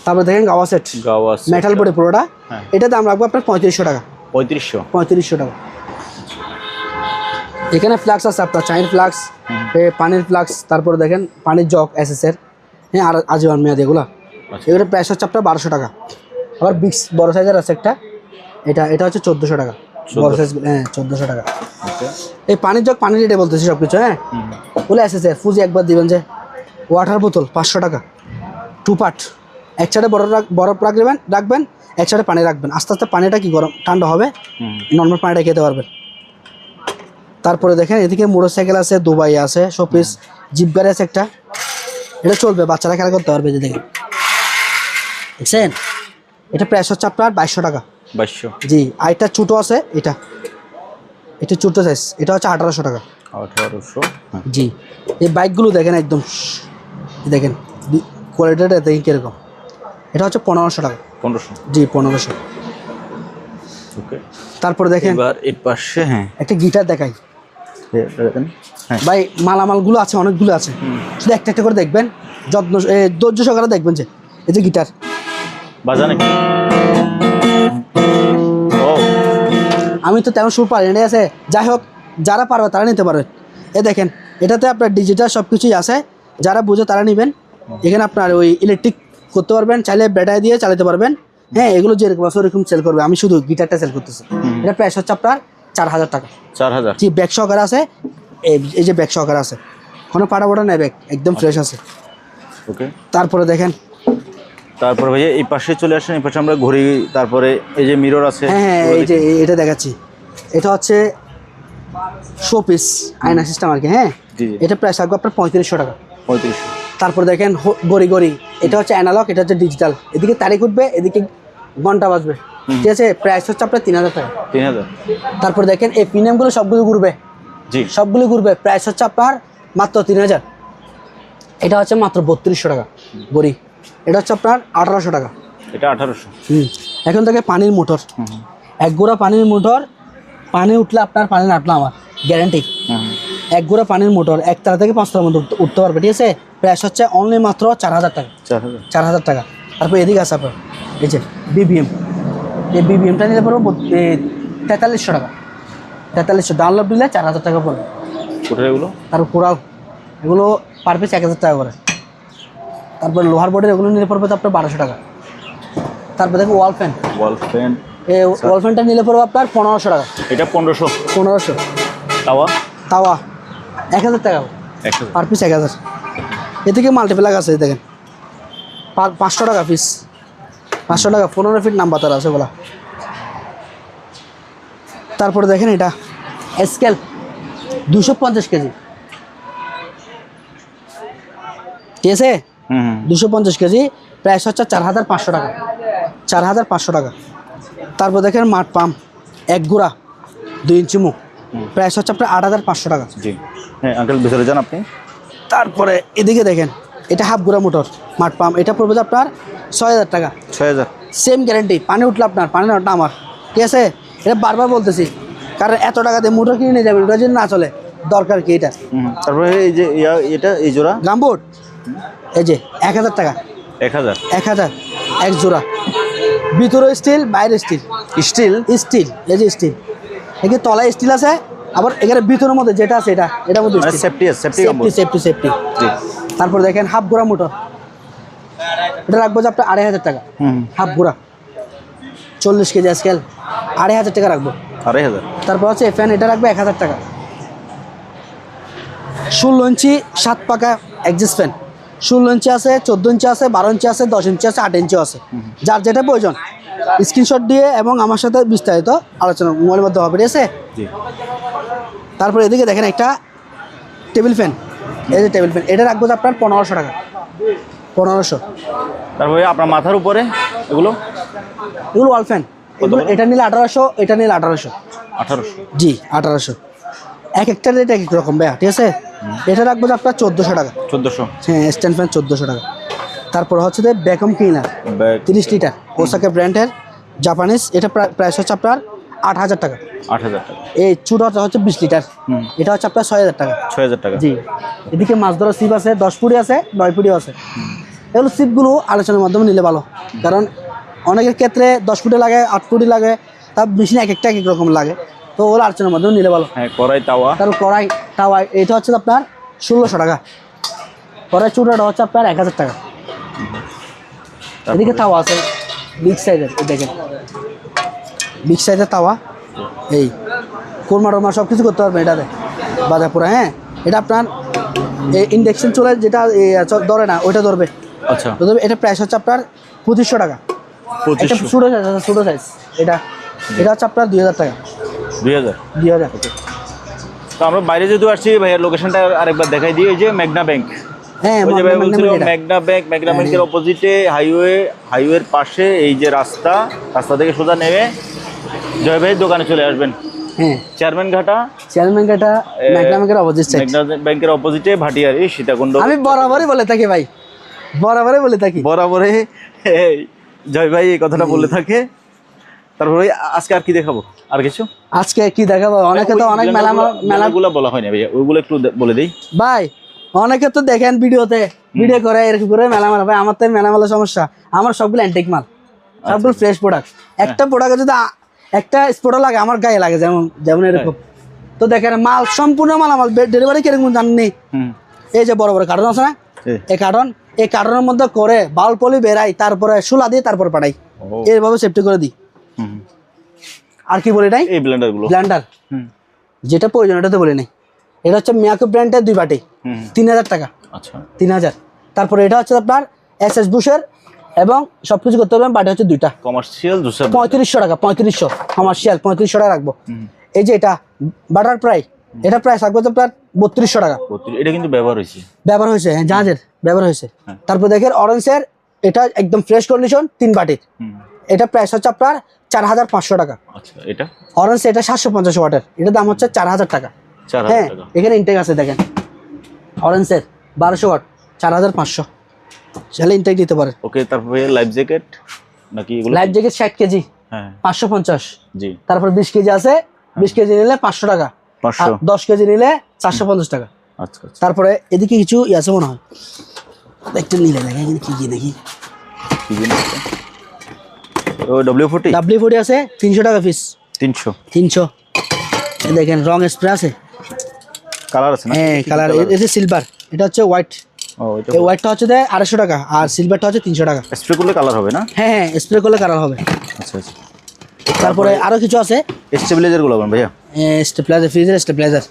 তারপরে দেখেন গাওয়া সেট গাওয়া মেটাল বডি পুরোটা হ্যাঁ। এটা দাম রাখবো আপনার 3500 টাকা 3500 টাকা এখানে ফ্লাক্স আছে আপনার চাইনিজ ফ্লাক্স পানির ফ্লাক্স তারপরে দেখেন পানির জগ এসএসের হ্যাঁ আর আজীবন মেয়াদ এগুলো আচ্ছা। এগুলোর প্রাইস হচ্ছে আপনার 1200 টাকা আবার বিক্স বড় সাইজের আছে একটা এটা হচ্ছে 1400 টাকা বড় সাইজ হ্যাঁ 1400 টাকা ওকে এই পানির জগ পানির রেটে বলতেছি সব কিছু হ্যাঁ বলে এসএসের ফুজি একবার দিবেন যে ওয়াটার বোতল 500 টাকা 2 পার্ট এক সাইডে বরফ রাখবেন এক সাইডে পানি রাখবেন আস্তে আস্তে পানিটা কি গরম ঠান্ডা হবে নর্মাল পানিটা খেতে পারবেন তারপরে দেখেন এদিকে মোটরসাইকেল আছে দুবাই আছে শোপিস জিপ গাড়ি আছে একটা এটা চলবে বাচ্চারা খেলা করতে পারবে যে দেখেন দেখছেন এটা প্রাইস হচ্ছে আপনার 2200 টাকা 2200 জি আরেকটা ছোটো আছে এটা ছোটো সাইজ এটা হচ্ছে 1800 টাকা 1800 জি এই বাইকগুলো দেখেন একদম দেখেন কোয়ালিটিটা দেখেন কীরকম এটা হচ্ছে 1500 টাকা 1500 জি 1500 ওকে তারপরে দেখেন এবার এর পাশে হ্যাঁ একটা গিটার দেখাই দেখেন হ্যাঁ ভাই মালামালগুলো আছে অনেকগুলো আছে শুধু একটা একটা করে দেখবেন ধৈর্য সহকারে দেখবেন যে এই যে গিটার বাজা নাকি ও আমি তো তেমন সুর পারি না ঠিক আছে যাই হোক যারা পারবে তারা নিতে পারবে এ দেখেন এটাতে আপনার ডিজিটাল সব কিছুই আছে যারা বুঝে তারা নেবেন এখানে আপনার ওই ইলেকট্রিক করতে পারবেন চাইলে ব্যাটারি দিয়ে চালাতে পারবেন হ্যাঁ এগুলো যেরকম আছে ওরকম সেল করবে আমি শুধু গিটারটা সেল করতেছি এটা প্রাইস হচ্ছে আপনার 4000 টাকা 4000 জি ব্যাগ সহকারে আছে এই যে ব্যাগ সহকারে আছে কোনো পাটা পাটা নেই ব্যাগ একদম ফ্রেশ আছে ওকে তারপরে দেখেন তারপর ভাইয়া এই পাশে চলে আসেন এই পাশে আমরা ঘড়ি তারপরে এই যে মিরর আছে হ্যাঁ হ্যাঁ এই যে এটা দেখাচ্ছি এটা হচ্ছে শোপিস আয়না সিস্টেম আর কি হ্যাঁ জি জি এটা প্রাইস থাকবে আপনার 3500 টাকা 3500 তারপর দেখেন গড়ি এটা হচ্ছে অ্যানালগ এটা হচ্ছে ডিজিটাল এদিকে তারিখ উঠবে এদিকে ঘন্টা বাজবে ঠিক আছে প্রাইস হচ্ছে আপনার 3000 টাকা 3000 তারপর দেখেন এই প্রিমিয়ামগুলো সবগুলো ঘুরবে জি সবগুলো ঘুরবে প্রাইস হচ্ছে আপনার মাত্র 3000 এটা হচ্ছে মাত্র 3200 টাকা গড়ি এটা হচ্ছে আপনার 1800 টাকা এটা 1800 এখন থেকে পানির মোটর এক গোড়া পানির মোটর পানি উঠলে আপনার পানি নাটলো আমার গ্যারান্টি এক গোড়া পানির মোটর 1 তারা থেকে 5 তারার মধ্যে উঠতে পারবে ঠিক আছে প্রাইস হচ্ছে অনলি মাত্র 4000 টাকা 4000 টাকা তারপর এদিকে আছে আপনার এই যে বিবিএম এই বিবিএমটা নিলে পড়বো 4300 টাকা 4300 ডাউনলোড দিলে 4000 টাকা পড়বে কোথায় এগুলো তারপর কোরাল এগুলো পার পিস 1000 টাকা করে তারপর লোহার বোর্ডের এগুলো নিলে পড়বে তো আপনার 1200 টাকা তারপর দেখো ওয়াল ফ্যান এই ওয়াল ফ্যানটা নিলে পড়বে আপনার 1500 টাকা এটা 1500 1500 তাওয়া তাওয়া 1000 টাকা 1000 পার পিস 1000। এদিকে মাল্টিপ্লাগ আছে দেখেন, 500 টাকা পিস, 500 টাকা, 15 ফিট নাম্বার তার আছে বলা। তারপরে দেখেন এটা স্কেল 250 কেজি, ঠিক আছে, 250 কেজি, প্রাইস হচ্ছে 4500 টাকা, 4500 টাকা। তারপর দেখেন মাঠ পাম্প 1 গুড়া 2 ইঞ্চি মুখ, প্রাইস হচ্ছে আপনার 8500 টাকা। জি হ্যাঁ আঙ্কেল ভিতরে যান আপনি। তারপরে এদিকে দেখেন এটা হাফ গুড়া মোটর মাঠ পাম্প, এটা পড়বে আপনার 6000 টাকা, 6000 সেম গ্যারেন্টি, পানি উঠলে আপনার, পানি না উঠলে আমার, ঠিক আছে। এটা বারবার বলতেছি, কারণ এত টাকা দিয়ে মোটর কিনে নিয়ে যাবে, ওটা যদি না চলে দরকার কি এটা। তারপরে এই যে এটা এই জোড়া গামবোট এই যে 1000 টাকা, 1000 1000 এক জোড়া, ভিতরে স্টিল বাইরে স্টিল, স্টিল স্টিল এই যে স্টিল, এখানে তলায় স্টিল আছে, আবার এখানে ভিতরের মধ্যে যেটা আছে এটার মধ্যে মানে সেফটি সেফটি সেফটি সেফটি। জি। তারপর দেখেন হাফ গোড়া মোটর, এটা রাখবো যে আপনার 2500 টাকা, হাফ গোড়া 40 কেজি স্কেল 2500 টাকা রাখবো। 2500 তারপর হচ্ছে ফ্যান, এটা রাখবো 1000 টাকা। 16 ইঞ্চি 7 পাকা এক্সিস্ট ফ্যান, 16 ইঞ্চি আছে, 14 ইঞ্চি আছে, 12 ইঞ্চি আছে, 10 ইঞ্চি আছে, 8 ইঞ্চি আছে, যার যেটা প্রয়োজন স্ক্রিনশট দিয়ে এবং আমার সাথে বিস্তারিত আলোচনা মোবাইলের মধ্যে হবে, ঠিক আছে। জি। তারপর এদিকে দেখেন একটা টেবিল ফ্যান, এই যে টেবিল ফ্যান, এটা রাখবো যে আপনার 1500 টাকা, 1500। তারপরে আপনার মাথার উপরে এগুলো এগুলো ওয়াল ফ্যান, এগুলো এটা নিলে 1800, এটা নিলে 1800, 1800 জি 1800, এক একটা রেট এক এক রকম ভাইয়া, ঠিক আছে। এটা রাখবো যে আপনার 1400 টাকা, 1400 হ্যাঁ স্ট্যান্ড ফ্যান 1400 টাকা। তারপর হচ্ছে যে ভ্যাকুয়াম ক্লিনার 30 লিটার ওসাকা ব্র্যান্ডের জাপানিজ, এটা প্রাইস হচ্ছে আপনার 8000 টাকা, 8000 টাকা। এই ছোটটা হচ্ছে 20 লিটার, এটা হচ্ছে আপনার 6000 টাকা, 6000 টাকা। জি। এদিকে মাছ ধরার সিপ আছে, 10 ফুটি আছে, 9 ফুটিও আছে। এগুলো সিপগুলো আলোচনার মাধ্যমে নিলে ভালো, কারণ অনেকের ক্ষেত্রে 10 ফুটে লাগে, 8 ফুটি লাগে, তার মেশিন এক একটা এক এক রকম লাগে, তো ওগুলো আলোচনার মাধ্যমে নিলে ভালো। হ্যাঁ কড়াই তাওয়া, তারপর কড়াই তাওয়া, এটা হচ্ছে আপনার 1600 টাকা, কড়াই চুড়াটা হচ্ছে আপনার 1000 টাকা। এদিকে তাওয়া আছে বিগ সাইজের, এই দেখেন বিগ সাইজের তাওয়া, এই কোরমা টোরমা সব কিছু করতে পারবেন এটাতে বাজার পুরা, হ্যাঁ। এটা আপনার ইন্ডাকশন চলে যেটা ধরে না ওইটা ধরবে, আচ্ছা এটা প্রাইস হচ্ছে আপনার 2500 টাকা, এটা 2500 ছোটো সাইজ, ছোটো সাইজ, এটা হচ্ছে আপনার 2000 টাকা, 2000। 2000। তো আমরা বাইরে যেহেতু আসছি ভাইয়ের লোকেশনটা আরেকবার দেখাই দিই, এই যে মেঘনা ব্যাংক, হ্যাঁ ওই যে ভাই বলছিল মেঘনা ব্যাংকের অপোজিটে হাইওয়ের পাশে এই যে রাস্তা থেকে সোজা নেমে জয় ভাইয়ের দোকানে চলে আসবেন। হ্যাঁ চেয়ারম্যান ঘাটা মেঘনা ব্যাংকের অপোজিট সাইড, মেঘনা ব্যাংকের অপোজিটে ভাটিয়ারি সীতাকুণ্ড। আমি বরাবরই বলে থাকি ভাই, বরাবরই বলে থাকি, বরাবরে এই জয় ভাই এই কথাটা বলে থাকে। তারপরে আজকে আর কি দেখাবো, আর কিছু আজকে কি দেখাবো, অনেকে তো অনেক মেলাগুলো বলা হয় না ভাইয়া, ওইগুলো একটু বলে দিই ভাই। অনেকে তো দেখেন ভিডিওতে ভিডিও করে এরকম করে মেলা ভাই, আমার তো মেলা সমস্যা, আমার সবগুলো অ্যান্টিক মাল, সবগুলো ফ্রেশ প্রোডাক্ট। একটা প্রোডাক্টে যদি একটা স্পট লাগে আমার গায়ে লাগে, যেমন এরকম। তো দেখেন মাল সম্পূর্ণ মাল আমার ডেলিভারি কিরকম জানেননি, এই যে বড় বড় কার্টন আছে না, এই কার্টনের মধ্যে করে বাউল পলি বেড়াই, তারপরে সুলা দিয়ে তারপর পাঠাই, এইভাবে সেফটি করে দিই। আর কি বলি নাই, এই ব্লেন্ডার যেটা প্রয়োজন এটাতে বলি নাই। এটা হচ্ছে মিয়াকো ব্র্যান্ডের 2 বাটি, 3000 টাকা, আচ্ছা 3000। তারপরে এটা হচ্ছে আপনার SS বুশের, এবং সবকিছু করতে পারবেন, বাটি হচ্ছে 2টা, কমার্শিয়াল 3500 টাকা, 3500 কমার্শিয়াল 3500 টাকা রাখবো। এই যে এটা বাটার ফ্রাই, এটা প্রাইস রাখবো তো আপনার 3200 টাকা। এটা কিন্তু ব্যবহার হয়েছে, হ্যাঁ জাহাজের ব্যবহার হয়েছে। তারপর দেখেন অরেঞ্জের, এটা একদম ফ্রেশ কন্ডিশন 3 বাটির, এটা প্রাইস হচ্ছে আপনার 4500 টাকা। আচ্ছা এটা অরেঞ্জ, এটা 750 ওয়াটের, এটার দাম হচ্ছে 4000 টাকা। হ্যাঁ এখানে ইনটেক আছে দেখেন, অরেঞ্জের 1200 ওয়াট 4500, চাইলে ইনটেক দিতে পারেন। ওকে। তারপরে লাইফ জ্যাকেট নাকি এগুলো, লাইফ জ্যাকেট 60 কেজি, হ্যাঁ 550। জি। তারপর 20 কেজি আছে, 20 কেজি নিলে 500 টাকা, 500। 10 কেজি নিলে 450 টাকা। আচ্ছা তারপরে এদিকে কিছু আছে মনে হয়, একটু নিলে দেখেন কি দেখি, কি জিনিস ও W40 আছে 300 টাকা পিস, 300। দেখেন রং স্প্রে আছে, কালার আছে না, হ্যাঁ কালার, এটা সিলভার, এটা হচ্ছে হোয়াইট, ও এটা এই হোয়াইটটা হচ্ছে 250 টাকা, আর সিলভারটা হচ্ছে 300 টাকা। স্প্রে করলে কালার হবে না, হ্যাঁ স্প্রে করলে কালার হবে। আচ্ছা আচ্ছা। তারপরে আরো কিছু আছে, স্টেবিলাইজার গুলো ভাইয়া, স্টেবিলাইজার, ফ্রিজের স্টেবিলাইজার,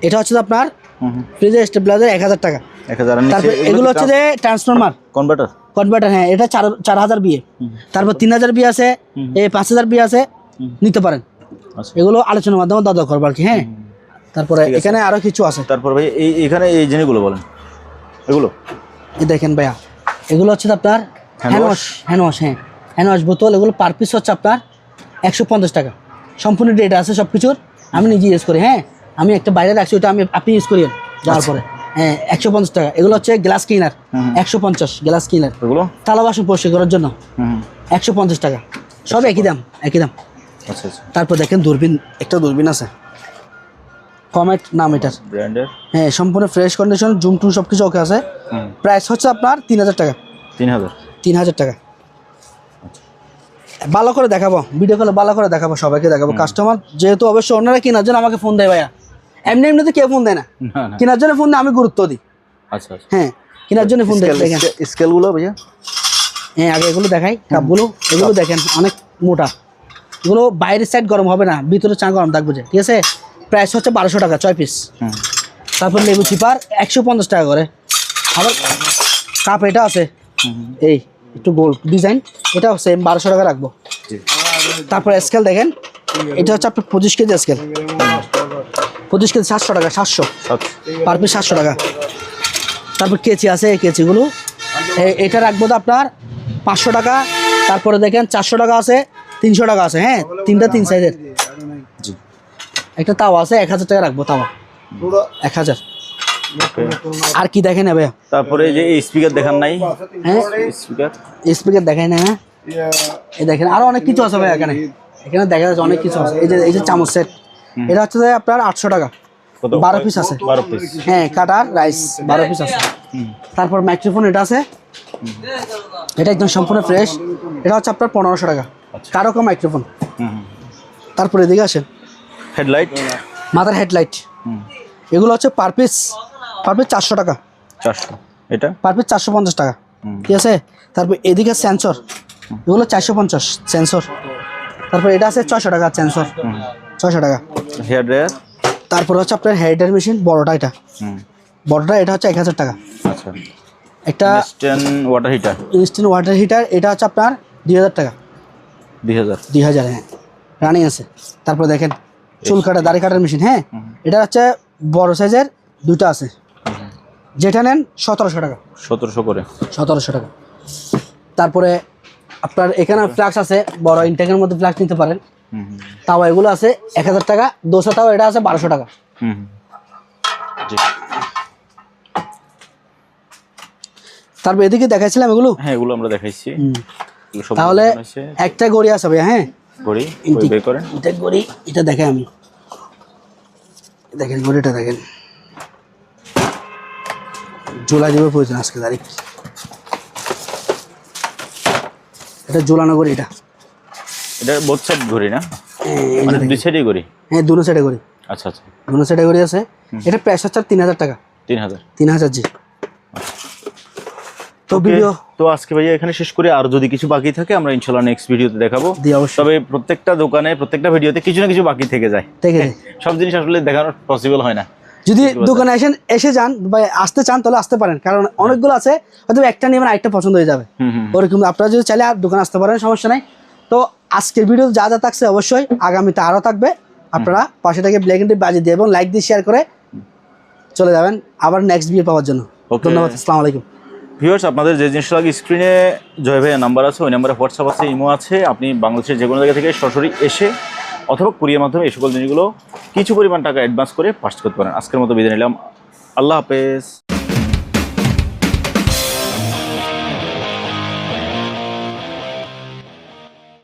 এটা হচ্ছে আপনার ফ্রিজের স্টেবিলাইজার 1000 টাকা। 1000 এর তারপর নিচে এগুলো হচ্ছে যে ট্রান্সফরমার কনভার্টার। কনভার্টার, হ্যাঁ এটা 4000 বিয়ে, তারপর 3000 বিয়ে আছে, এই 5000 বিয়ে আছে, নিতে পারেন। আচ্ছা এগুলো আলোচনার মাধ্যমে দাদা করবো আর কি। হ্যাঁ তারপরে এখানে আরো কিছু আছে। তারপর ভাই এখানে এই জিনিসগুলো বলেন, এগুলো এই দেখেন ভাইয়া, এগুলো হচ্ছে আপনার হ্যান্ড ওয়াশ, হ্যাঁ হ্যান্ড ওয়াশ বোতল। এগুলো পার পিস হচ্ছে আপনার 150 টাকা। সম্পূর্ণ ডেটা আছে সব কিছুর, আমি নিজে ইউজ করি। হ্যাঁ আমি একটা বাইরে রাখছি, ওটা আপনি ইউজ করি যাওয়ার পরে। হ্যাঁ 150 টাকা। এগুলো হচ্ছে গ্লাস ক্লিনার, 150 গ্লাস ক্লিনার। এগুলো থালা বাসন পরিষ্কার করার জন্য 150 টাকা। সব একই দাম, একই দাম। আচ্ছা আচ্ছা। তারপর দেখেন দূরবীন, একটা দূরবীন আছে কমেট নাম এটার, ব্র্যান্ডের। হ্যাঁ সম্পূর্ণ ফ্রেশ কন্ডিশন, জুম টুম সব কিছু ওকে আছে। প্রাইস হচ্ছে আপনার 3000 টাকা। 3000 টাকা। ভালো করে দেখাবো, ভিডিও কলে ভালো করে দেখাবো, সবাইকে দেখাবো। কাস্টমার যেহেতু অবশ্যই ওনারা কেনার জন্য আমাকে ফোন দেয় ভাইয়া, এমনি এমনি তো কেউ ফোন দেয় না, কেনার জন্য ফোন দেয়, আমি গুরুত্ব দিই। আচ্ছা আচ্ছা। হ্যাঁ কেনার জন্য ফোন দেয়। দেখেন স্কেলগুলো ভাইয়া, হ্যাঁ আগে এগুলো দেখাই, কাপগুলো এগুলো দেখেন অনেক মোটা। এগুলো বাইরের সাইড গরম হবে না, ভিতরে চা গরম থাকবে যে, ঠিক আছে। প্রাইস হচ্ছে 1200 টাকা 6 পিস। তারপর লেবু চিপার 150 টাকা করে। আবার কাপ এটা আছে, এই একটু গোল ডিজাইন, এটাও সেম 1200 টাকা রাখবো। তারপর স্কেল দেখেন, এটা হচ্ছে আপনার 25 কেজি স্কেল, 25 কেজি 700 টাকা, 700 পার পিস 700 টাকা। তারপর কেচি আছে, এই কেচিগুলো এটা রাখবো তো আপনার 500 টাকা। তারপরে দেখেন 400 টাকা আছে, 300 টাকা আছে। হ্যাঁ তিনটা 3 সাইজের। একটা তাওয়া আছে, 1000 টাকা রাখবো তাওয়া, 1000। আর কি দেখেন না ভাইয়া? তারপরে যে এই স্পিকার দেখান নাই? হ্যাঁ স্পিকার দেখাই না। হ্যাঁ এই দেখেন আরো অনেক কিছু আছে ভাই এখানে, এখানে দেখা যাচ্ছে অনেক কিছু আছে। এই যে চামচ সেট, এটা হচ্ছে যে আপনার 800 টাকা, 12 পিস আছে। 12 পিস, হ্যাঁ কাটার রাইস 12 পিস আছে। তারপর মাইক্রোফোন এটা আছে, এটা একদম সম্পূর্ণ ফ্রেশ, এটা হচ্ছে আপনার 1500 টাকা কারো মাইক্রোফোন। তারপর এদিকে আসেন, হেডলাইট, মাথার হেডলাইট, এগুলো হচ্ছে পার পিস 400 টাকা। 400, এটা পার পিস 450 টাকা, ঠিক আছে। তারপর এদিকে সেন্সর, এগুলো 450 সেন্সর। তারপর এটা আছে 600 টাকা সেন্সর, 600 টাকা। হেয়ার ড্রায়ার, তারপর হচ্ছে আপনার হেয়ার ড্রায়ার মেশিন বড়টা, এটা বড়টা, এটা হচ্ছে 1000 টাকা। আচ্ছা। একটা instant water heater, instant water heater, এটা হচ্ছে আপনার 2000 টাকা। 2000 হ্যাঁ রানিং আছে। তারপর দেখেন চুল কাটা দাড়ি কাটার মেশিন, হ্যাঁ এটা হচ্ছে বড় সাইজের দুটো আছে, যেটা নেন 1700 টাকা, 1700 করে, 1700 টাকা। তারপরে আপনার এখানে ফ্লাক্স আছে, বড় ইনটেকের মধ্যে ফ্লাক্স নিতে পারেন। তাওয়া এগুলো আছে 1000 টাকা, 200 তাওয়া এটা আছে 1200 টাকা। তারপর এদিকে দেখাইছিলাম এগুলো, হ্যাঁ এগুলো আমরা দেখাইছি। তাহলে একটা গড়ি আছে ভাইয়া, হ্যাঁ গড়ি বের করেন, এটা গড়ি, এটা দেখাই আমি, দেখেন গড়িটা দেখেন, জোলা দিবে প্রয়োজন আজকে তারিখ, এটা জোলানো গড়ি। এটা বোথ সাইড ঘড়ি না, মানে দুই সাইডে ঘড়ি? হ্যাঁ দুনো সাইডে ঘড়ি। আচ্ছা আচ্ছা, দুনো সাইডে ঘড়ি আছে। এটা প্রাইস হচ্ছে 3000 টাকা। 3000 জি। তো ভিডিও তো আজকে ভাইয়া এখানে শেষ করে, আর যদি কিছু বাকি থাকে আমরা ইনশাআল্লাহ নেক্সট ভিডিওতে দেখাবো। তবে প্রত্যেকটা দোকানে প্রত্যেকটা ভিডিওতে কিছু না কিছু বাকি থেকে যায়, সব জিনিস আসলে দেখানো পসিবল হয় না। যদি দোকানে এসে যান বা আসতে চান তাহলে আসতে পারেন, কারণ অনেকগুলো আছে, হয়তো একটা নিয়ে আরেকটা পছন্দ হয়ে যাবে, ওরকম আপনারা যদি চাইলে আর দোকানে আসতে পারেন, সমস্যা নাই। তো আজকের ভিডিও যা যা থাকছে অবশ্যই আগামীতে আরও থাকবে, আপনারা পাশে থেকে ব্ল্যাক এন্ড বাজিয়ে দিয়ে এবং লাইক দিয়ে শেয়ার করে চলে যাবেন আবার নেক্সট ভিডিও পাওয়ার জন্য। ধন্যবাদ, আসসালামু আলাইকুম। ভিউয়ার্স, আপনাদের যে জিনিসটা লাগে স্ক্রিনে জয় ভাইয়ের নাম্বার আছে, ওই নাম্বারে হোয়াটসঅ্যাপ আছে, ইমো আছে, আপনি বাংলাদেশের যে কোনো জায়গা থেকে সরাসরি এসে অথবা কুরিয়ার মাধ্যমে এই সকল জিনিসগুলো কিছু পরিমাণ টাকা অ্যাডভান্স করে পার্চেজ করতে পারেন। আজকের মতো বিদায় নিলাম, আল্লাহ হাফেজ।